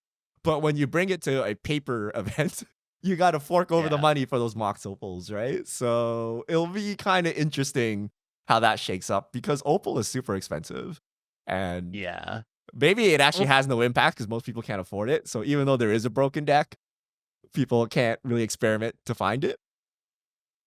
But when you bring it to a paper event, you got to fork over the money for those Mox Opals, right? So it'll be kind of interesting how that shakes up because Opal is super expensive. And Yeah. maybe it actually has no impact because most people can't afford it. So even though there is a broken deck, people can't really experiment to find it.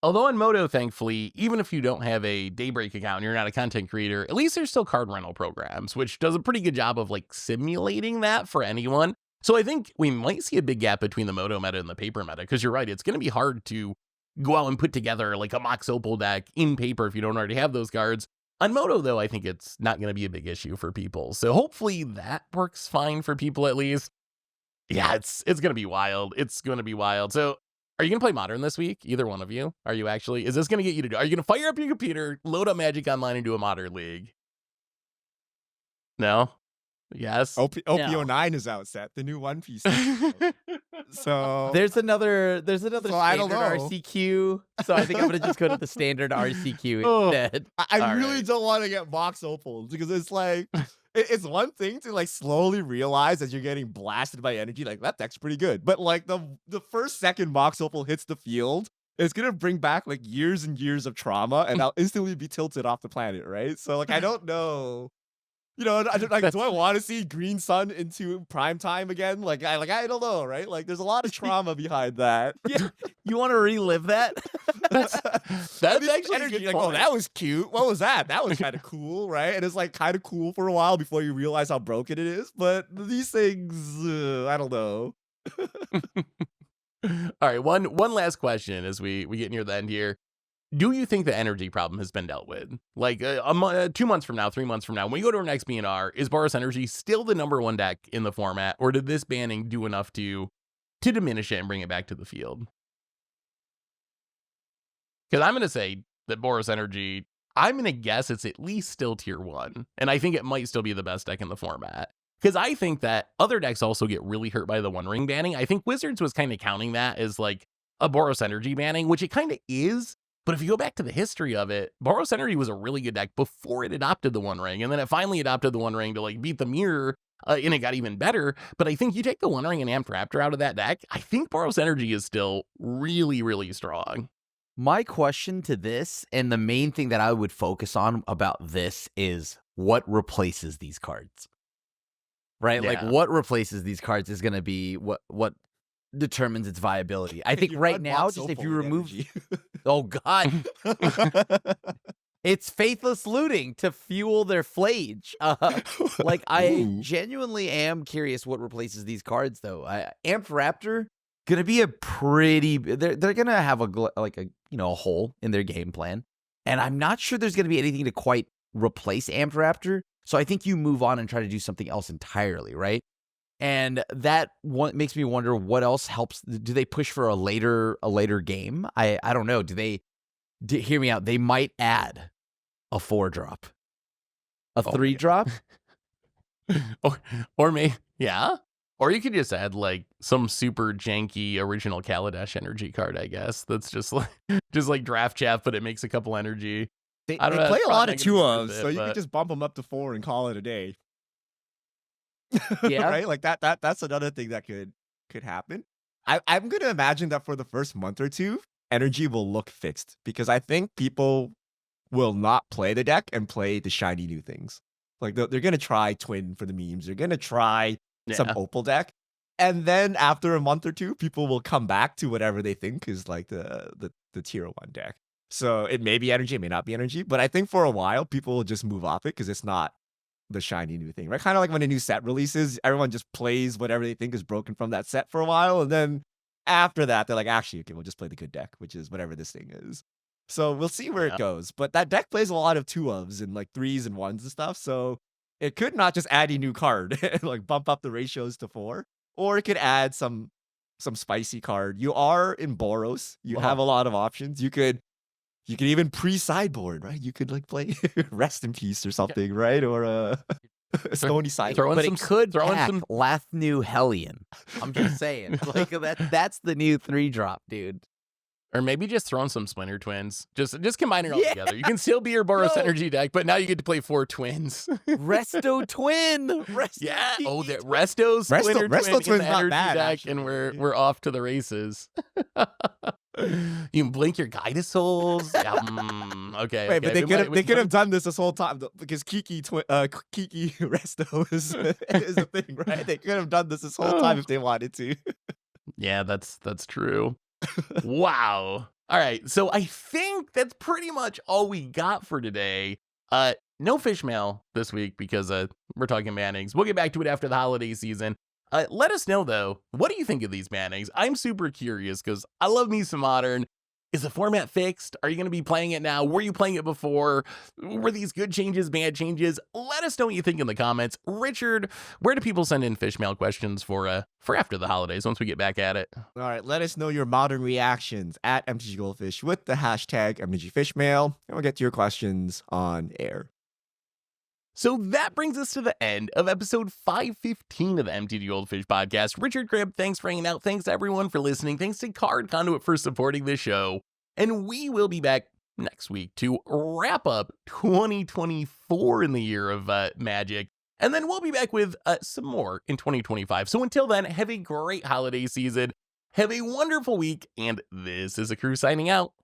Although on Moto, thankfully, even if you don't have a Daybreak account and you're not a content creator, at least there's still card rental programs, which does a pretty good job of like simulating that for anyone. So I think we might see a big gap between the Moto meta and the paper meta, because you're right, it's going to be hard to go out and put together like a Mox Opal deck in paper if you don't already have those cards. On Moto, though, I think it's not going to be a big issue for people. So hopefully that works fine for people at least. Yeah, it's going to be wild. It's going to be wild. So are you going to play Modern this week? Either one of you? Are you actually? Is this going to get you to do? Are you going to fire up your computer, load up Magic Online, and do a Modern League? No? Yes. OP09 is out set, the new One Piece. So There's another I standard don't know. RCQ. So I think I'm gonna just go to the standard RCQ Oh. instead. I All really right. don't want to get Mox Opals because it's like it's one thing to like slowly realize as you're getting blasted by energy, like that deck's pretty good. But like the first second Mox Opal hits the field, it's gonna bring back like years and years of trauma, and I'll instantly be tilted off the planet, right? So like I don't know. Do I want to see Green Sun into prime time again? Like I don't know, right? Like there's a lot of trauma behind that. Yeah, you want to relive that? That's And these actually a energy, good like, oh, point. that was cute. What was that? That was kind of cool, right? And it's like kind of cool for a while before you realize how broken it is. But these things, I don't know. All right, one last question as we get near the end here. Do you think the energy problem has been dealt with? Like 2 months from now, 3 months from now, when we go to our next BNR, is Boros Energy still the #1 deck in the format, or did this banning do enough to diminish it and bring it back to the field? Because I'm going to say that Boros Energy, I'm going to guess it's at least still tier 1, and I think it might still be the best deck in the format. Because I think that other decks also get really hurt by the One Ring banning. I think Wizards was kind of counting that as like a Boros Energy banning, which it kind of is. But if you go back to the history of it, Boros Energy was a really good deck before it adopted the One Ring. And then it finally adopted the One Ring to like beat the mirror, and it got even better. But I think you take the One Ring and Amped Raptor out of that deck, I think Boros Energy is still really, really strong. My question to this, and the main thing that I would focus on about this, is what replaces these cards. Right? Like Yeah. what replaces these cards is going to be what determines its viability. I think You right run now, Mox just if Opal you with remove, energy. oh God, it's Faithless Looting to fuel their flage. Like I Ooh. genuinely am curious what replaces these cards, though. Amped Raptor gonna be a pretty. They're gonna have a hole in their game plan, and I'm not sure there's gonna be anything to quite replace Amped Raptor. So I think you move on and try to do something else entirely, right? And that makes me wonder what else helps. Do they push for a later game? I don't know. Hear me out. They might add a 4-drop, a 3-drop. or maybe, yeah. Or you could just add like some super janky original Kaladesh energy card, I guess. That's just like draft chaff, but it makes a couple energy. They I don't know, play it's a lot probably of not gonna be 2-ofs, worth so it, you but- could just bump them up to 4 and call it a day. Yeah. Right? Like that's another thing that could happen. I'm gonna imagine that for the first month or two, energy will look fixed because I think people will not play the deck and play the shiny new things. Like they're gonna try Twin for the memes. They're gonna try some Yeah. Opal deck. And then after a month or two, people will come back to whatever they think is like the tier 1 deck. So it may be energy, it may not be energy, but I think for a while people will just move off it because it's not the shiny new thing, right? Kind of like when a new set releases, everyone just plays whatever they think is broken from that set for a while, and then after that, they're like, actually, okay, we'll just play the good deck, which is whatever this thing is. So we'll see where Yeah. it goes. But that deck plays a lot of 2-ofs and like 3s and 1s and stuff. So it could not just add a new card and like bump up the ratios to 4, or it could add some spicy card. You are in Boros. You have a lot of options. You could even pre-sideboard, right? You could like play Rest in Peace or something, right? Or Stony Side. Throw in But some, it could throw in pack some. Lathnu Hellion. I'm just saying. Like that's the new 3-drop, dude. Or maybe just throw in some Splinter Twins. Just combine it all Yeah. together. You can still be your Boros No. energy deck, but now you get to play 4 twins. Resto Twin. Resto Yeah. Tiki Oh, that Resto's Splinter Resto Twin in Twin's the not energy bad, deck, actually. and we're off to the races. You can blink your Guided Souls. Yeah, okay. Wait, but okay. they could have done this whole time because Kiki Resto is a thing, right? They could have done this whole time if they wanted to. Yeah, that's true. Wow. All right. So I think that's pretty much all we got for today. No fish mail this week because we're talking bannings. We'll get back to it after the holiday season. Let us know though, what do you think of these bannings? I'm super curious because I love me some Modern. Is the format fixed? Are you going to be playing it now? Were you playing it before? Were these good changes, bad changes? Let us know what you think in the comments. Richard, where do people send in fish mail questions for after the holidays once we get back at it? All right, let us know your Modern reactions at MTG Goldfish with the hashtag MTGFishmail, and we'll get to your questions on air. So that brings us to the end of episode 515 of the MTG Goldfish podcast. Richard Cribb, thanks for hanging out. Thanks to everyone for listening. Thanks to Card Conduit for supporting this show. And we will be back next week to wrap up 2024 in the year of Magic. And then we'll be back with some more in 2025. So until then, have a great holiday season. Have a wonderful week. And this is a crew signing out.